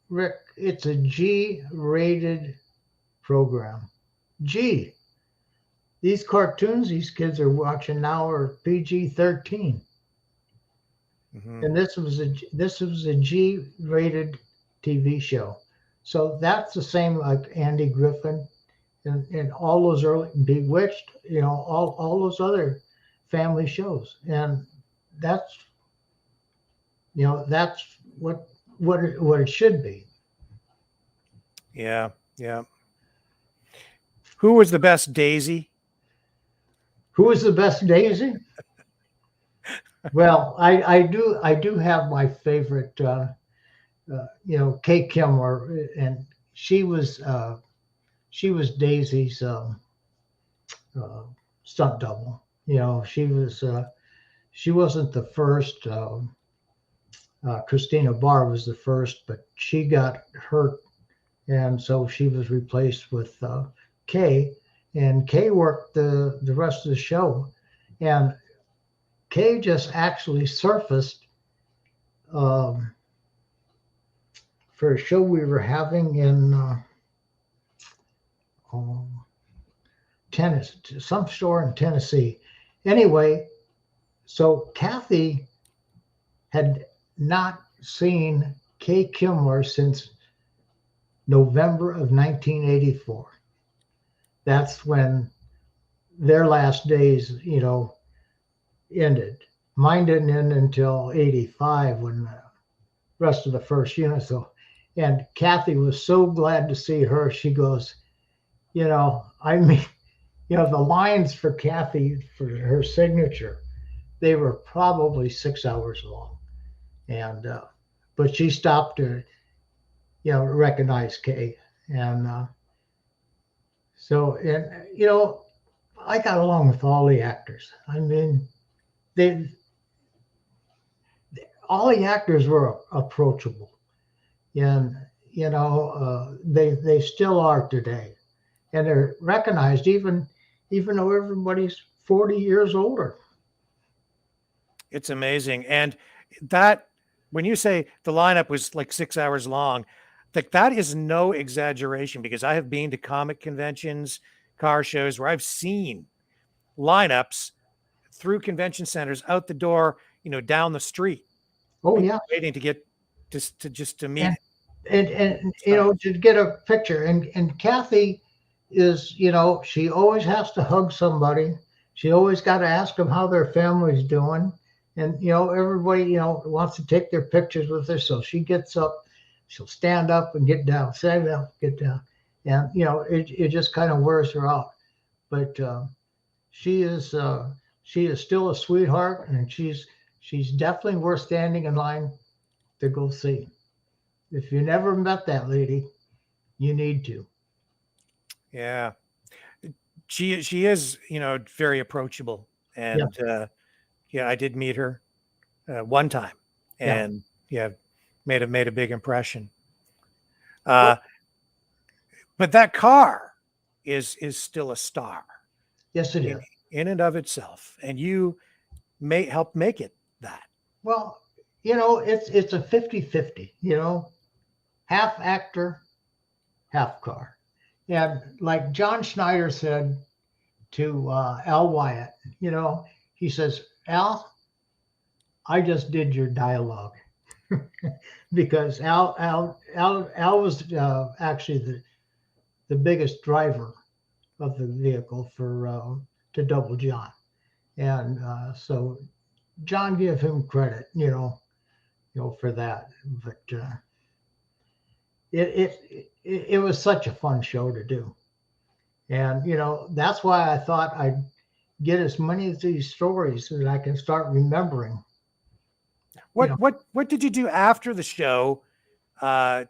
Rick, it's a G-rated program. G. These cartoons these kids are watching now are PG-13. Mm-hmm. And this was a G-rated TV show. So that's the same like Andy Griffin and all those early Bewitched, all those other family shows. And that's, that's what it should be. Yeah. Yeah. Who was the best Daisy? Who was the best Daisy? Well, I do have my favorite, Kay Kimler, and she was Daisy's stunt double. She wasn't the first. Christina Barr was the first, but she got hurt, and so she was replaced with Kay, and Kay worked the rest of the show, and Kay just actually surfaced for a show we were having in Tennessee, some store in Tennessee. Anyway, so Kathy had not seen Kay Kimler since November of 1984. That's when their last days, ended. Mine didn't end until 85 when the rest of the first unit. So, and Kathy was so glad to see her. She goes, the lines for Kathy for her signature, they were probably 6 hours long. And, but she stopped to, recognize Kay. And I got along with all the actors. I mean, all the actors were approachable, and they still are today, and they're recognized even though everybody's 40 years older. It's amazing. And that, when you say the lineup was like 6 hours long, that is no exaggeration, because I have been to comic conventions, car shows, where I've seen lineups through convention centers, out the door, down the street. Oh yeah, waiting to get to meet and to get a picture. And Kathy is, she always has to hug somebody. She always got to ask them how their family's doing. And everybody wants to take their pictures with her, so she gets up, she'll stand up and get down, stand up, get down, and it just kind of wears her out. But she is still a sweetheart, and she's definitely worth standing in line to go see. If you never met that lady, you need to. Yeah, she is very approachable, and I did meet her one time, and made a big impression. But that car is still a star. Yes, it is. In and of itself, and you may help make it that. Well, it's a 50-50, half actor, half car. And like John Schneider said to Al Wyatt, he says, Al, I just did your dialogue. Because Al was actually the biggest driver of the vehicle to double John. And so John gave him credit, for that. But it was such a fun show to do. And, that's why I thought I'd get as many of these stories that I can start remembering. What did you do after the show? The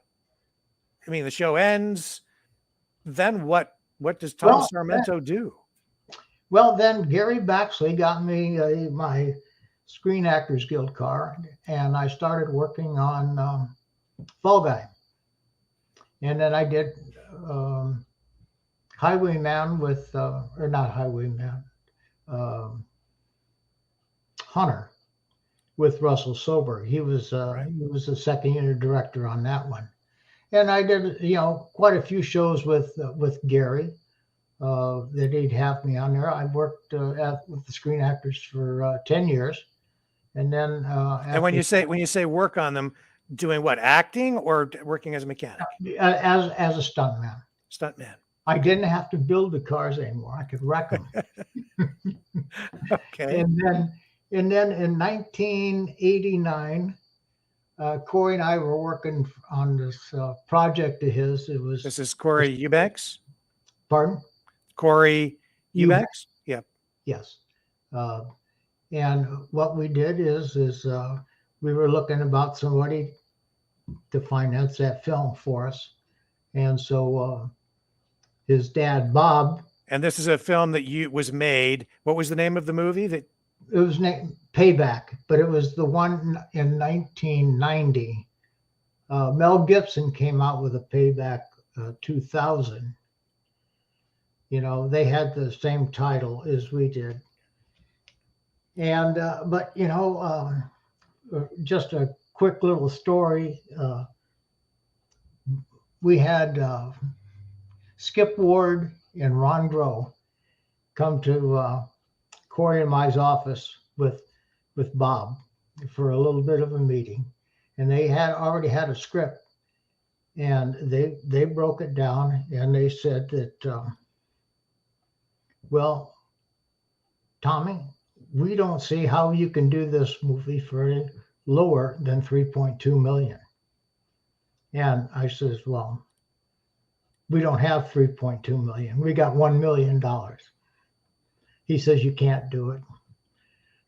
show ends. Then what does Tom Sarmento do? Well, then Gary Baxley got me my Screen Actors Guild car, and I started working on Fall Guy. And then I did Highwayman with, or not Highwayman, Hunter with Russell Sober. He was the second unit director on that one. And I did, quite a few shows with Gary that he'd have me on there. I worked with the Screen Actors for 10 years. And then and when you say work on them, Doing what? Acting or working as a mechanic? As a stuntman. Stuntman. I didn't have to build the cars anymore. I could wreck them. Okay. And then in 1989, Corey and I were working on this project of his. It was This is Corey Eubanks. pardon? Corey Eubanks. Eubanks. Yeah. Yes. And what we did is we were looking about somebody to finance that film for us. And so his dad, Bob. And this is a film that was made. What was the name of the movie? That it was named Payback, but it was the one in 1990. Mel Gibson came out with a Payback 2000. You know, they had the same title as we did. And, but, you know, just a quick little story. We had Skip Ward and Ron Groh come to Corey and my office with Bob for a little bit of a meeting. And they had already had a script. And they broke it down and they said that, well, Tommy, we don't see how you can do this movie for lower than 3.2 million. And I says, well, we don't have 3.2 million. We got $1 million. He says, you can't do it.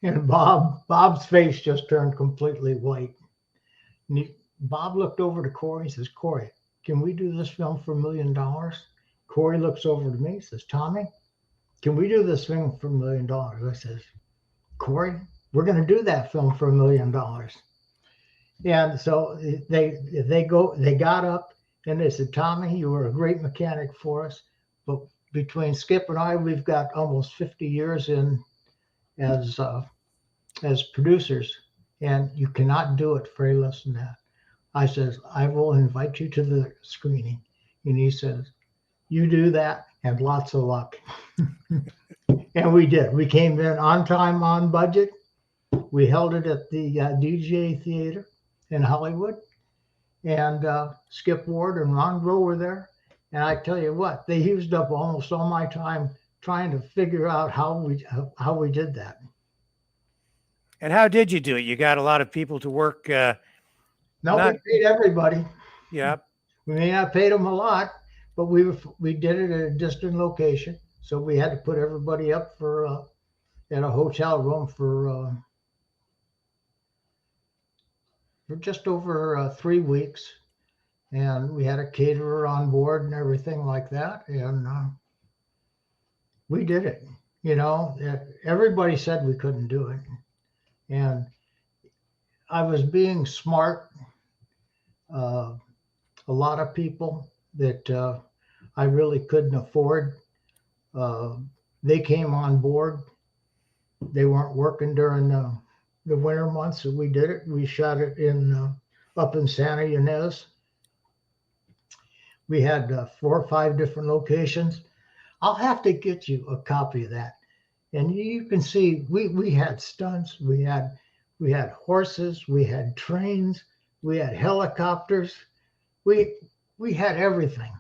And Bob's face just turned completely white. And Bob looked over to Corey and says, Corey, can we do this film for $1 million? Corey looks over to me and says, Tommy, can we do this film for $1 million? I says, Corey, we're going to do that film for $1 million. And so they got up and they said, Tommy, you were a great mechanic for us. But between Skip and I, we've got almost 50 years in as producers, and you cannot do it for any less than that. I says, I will invite you to the screening. And he says, you do that and lots of luck. And we did. We came in on time, on budget. We held it at the DJ Theater in Hollywood. And Skip Ward and Ron Groh were there. And I tell you what, they used up almost all my time trying to figure out how we did that. And how did you do it? You got a lot of people to work. We paid everybody. Yeah. We may not paid them a lot, but we did it at a distant location. So we had to put everybody up for in a hotel room for just over 3 weeks. And we had a caterer on board and everything like that. And we did it. You know, everybody said we couldn't do it. And I was being smart. A lot of people that I really couldn't afford, they came on board. They weren't working during the winter months, so we did it. We shot it in up in Santa Ynez. We had 4 or 5 different locations. I'll have to get you a copy of that. And you can see we had stunts, we had horses, we had trains, we had helicopters, we had everything.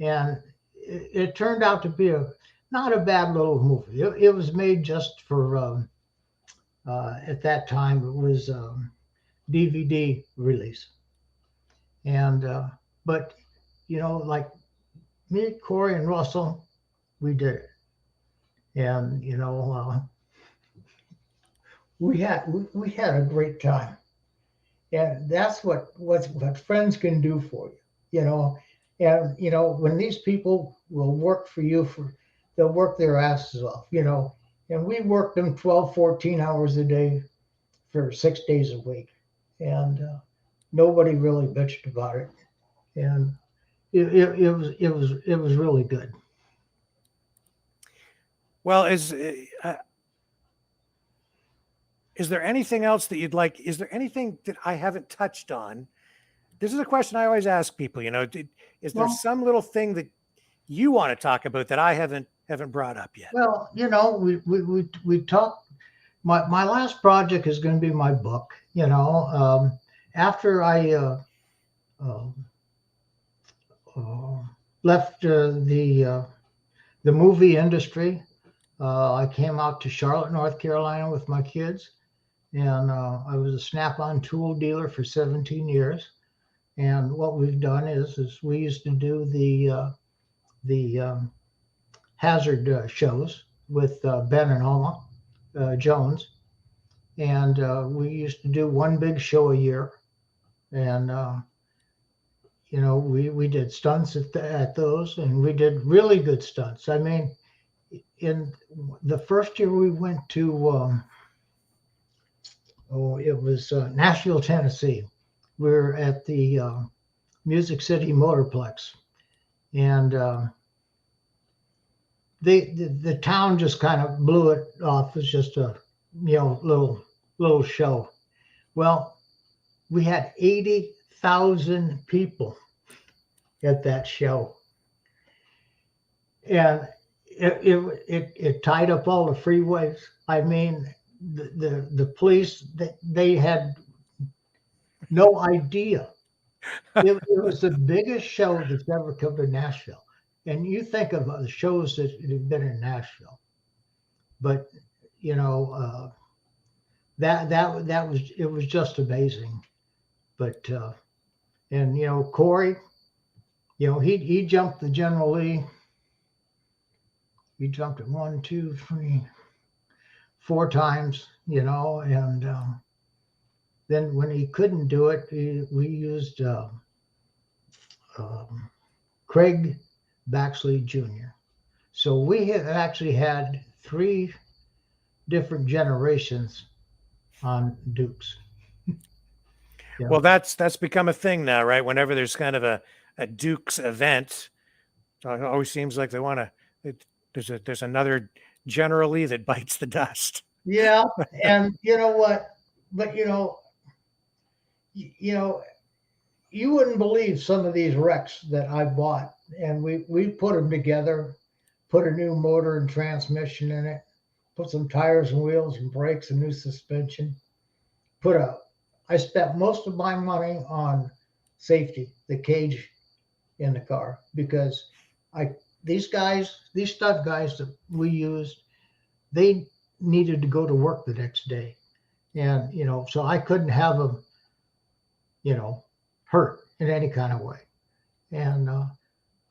And it turned out to be not a bad little movie. It was made just for at that time it was DVD release. And but you know, like me, Corey, and Russell, we did it. And you know, we had a great time. And that's what friends can do for you, you know. And you know, when these people will work for you, they'll work their asses off, you know. And we worked them 12, 14 hours a day for 6 days a week, and nobody really bitched about it. And it was really good. Well, is there anything else that you'd like? Is there anything that I haven't touched on? This is a question I always ask people. You know, is there some little thing that you want to talk about that I haven't brought up yet? Well, you know, we talked. My last project is going to be my book. You know, after I uh, uh, left the movie industry, I came out to Charlotte, North Carolina with my kids, and I was a Snap-on tool dealer for 17 years. And what we've done is we used to do the Hazzard shows with Ben and Alma Jones, and we used to do one big show a year, and we did stunts at those, and we did really good stunts. I mean, in the first year we went to it was Nashville, Tennessee. We were at the Music City Motorplex, and the town just kind of blew it off as just a little show. Well, we had 80,000 people at that show, and it tied up all the freeways. I mean, the police, they had no idea. It was the biggest show that's ever come to Nashville. And you think of the shows that have been in Nashville, but it was just amazing. But and Corey, he jumped the General Lee. He jumped it 1, 2, 3, 4 times, and then when he couldn't do it, we used Craig Baxley Jr. So we have actually had 3 different generations on Dukes. Yeah. Well, that's become a thing now, right? Whenever there's kind of a Dukes event, it always seems like they want to. There's another General Lee that bites the dust. Yeah, and you know what? But you wouldn't believe some of these wrecks that I bought, and we put them together, put a new motor and transmission in it, put some tires and wheels and brakes and new suspension. I spent most of my money on safety, the cage in the car, because these stunt guys that we used, they needed to go to work the next day, and so I couldn't have them hurt in any kind of way, and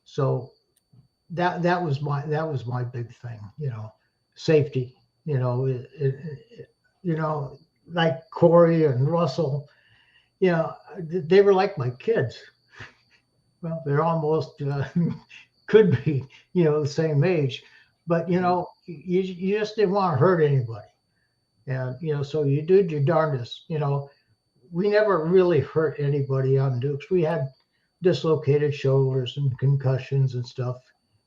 so that was my big thing, safety, like Corey and Russell, they were like my kids. Well, they're almost could be the same age, but you just didn't want to hurt anybody, and so you did your darndest. We never really hurt anybody on Dukes. We had dislocated shoulders and concussions and stuff,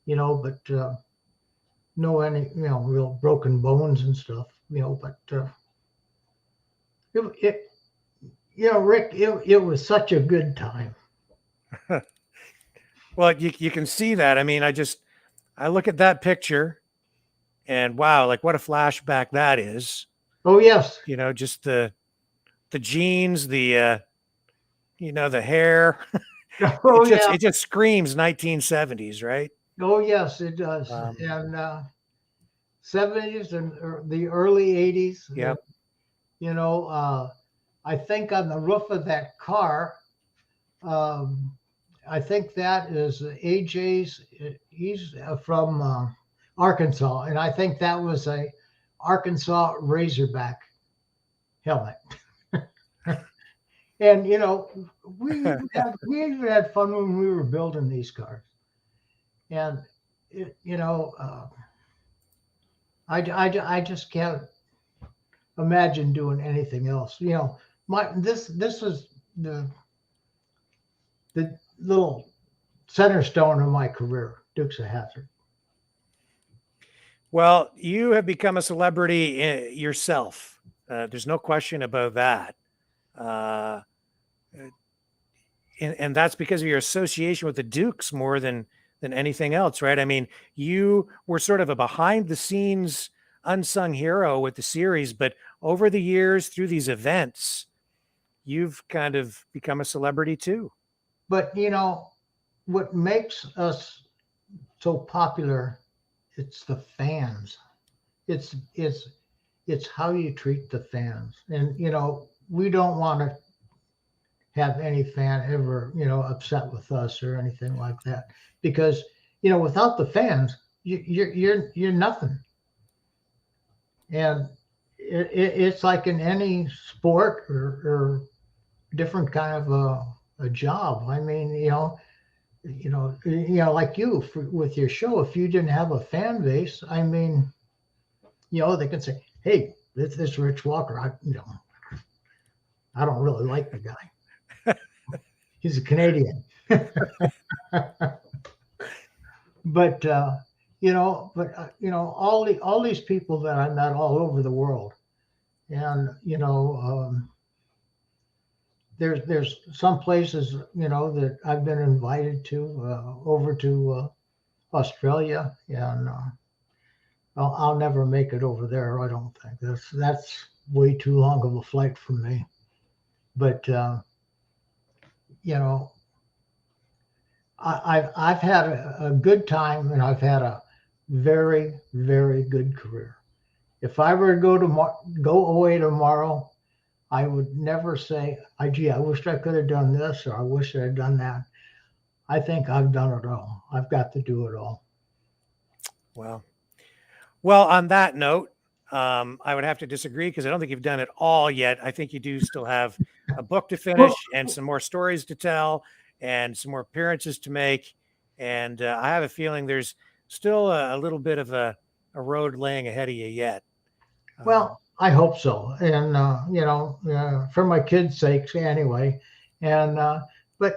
but no any real broken bones and stuff, but Rick, it was such a good time. Well, you can see that. I mean, I look at that picture and wow, like what a flashback that is. Oh yes. Just the jeans, the the hair. Oh, it just screams 1970s, right? Oh yes, it does. And 70s and the early 80s. Yep. I think on the roof of that car, I think that is AJ's. He's from Arkansas, and I think that was a Arkansas Razorback helmet. And we even had fun when we were building these cars, and I just can't imagine doing anything else. This was the little center stone of my career, Dukes of Hazzard. Well, you have become a celebrity yourself. There's no question about that. And that's because of your association with the Dukes more than anything else, right? I mean, you were sort of a behind the scenes unsung hero with the series, but over the years through these events, you've kind of become a celebrity too. But what makes us so popular, it's the fans. It's how you treat the fans. And we don't want to have any fan ever upset with us or anything like that, because without the fans, you're nothing. And it's like in any sport or different kind of a job. I mean, like you with your show, if you didn't have a fan base, I mean, they can say, "Hey, this Rich Walker, I don't really like the guy. He's a Canadian." But all these people that I met all over the world, and there's some places that I've been invited to over to Australia, and I'll never make it over there. I don't think that's way too long of a flight for me. But I've had a good time, and I've had a very, very good career. If I were to go away tomorrow, I would never say, I wish I could have done this, or I wish I had done that. I think I've done it all. I've got to do it all. Well, on that note, I would have to disagree, because I don't think you've done it all yet. I think you do still have a book to finish and some more stories to tell and some more appearances to make. And I have a feeling there's still a little bit of a road laying ahead of you yet. Well, I hope so. And, for my kids' sakes anyway. And, but,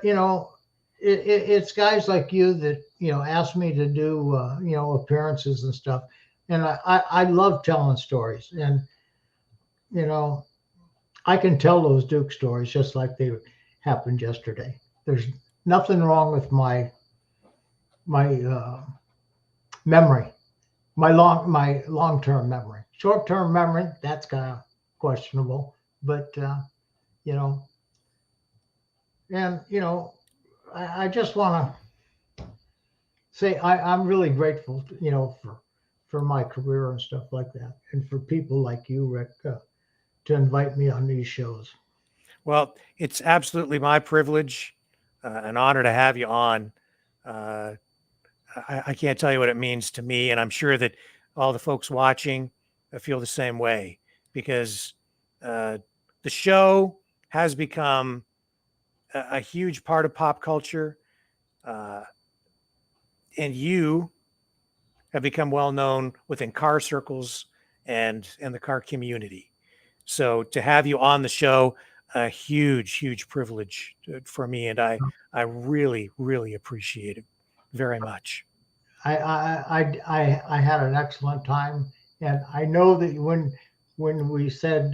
it's guys like you that, ask me to do, appearances and stuff. And I love telling stories. And, I can tell those Duke stories just like they happened yesterday. There's nothing wrong with my memory, my long-term memory. Short-term memory, that's kind of questionable. But, I just want to say I'm really grateful, for my career and stuff like that, and for people like you, Rick, to invite me on these shows. Well, it's absolutely my privilege, an honor to have you on. I can't tell you what it means to me, and I'm sure that all the folks watching feel the same way, because the show has become a huge part of pop culture, and you have become well known within car circles and the car community. So to have you on the show, a huge privilege for me, and I really appreciate it very much. I had an excellent time, and I know that when we said,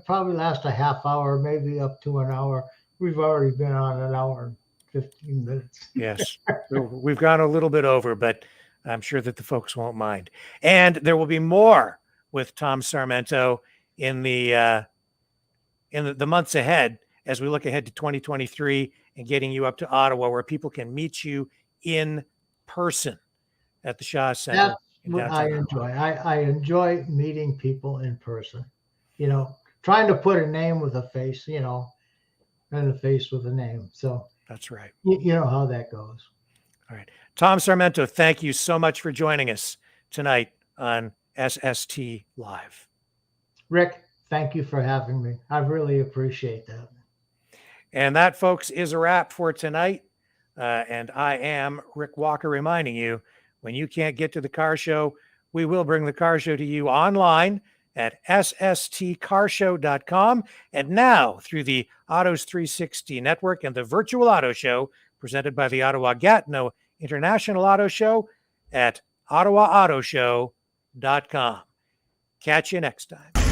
probably last a half hour, maybe up to an hour, we've already been on an hour and 15 minutes. Yes, we've gone a little bit over, but I'm sure that the folks won't mind. And there will be more with Tom Sarmento in the months ahead, as we look ahead to 2023 and getting you up to Ottawa, where people can meet you in person at the Shaw Center. That's what I enjoy. I enjoy meeting people in person. Trying to put a name with a face, and a face with a name. So that's right. You know how that goes. All right. Tom Sarmento, thank you so much for joining us tonight on SST Live. Rick, thank you for having me. I really appreciate that. And that, folks, is a wrap for tonight. And I am Rick Walker, reminding you, when you can't get to the car show, we will bring the car show to you online at sstcarshow.com, and now through the Autos 360 network and the virtual auto show presented by the Ottawa Gatineau International Auto Show at ottawaautoshow.com. Catch you next time.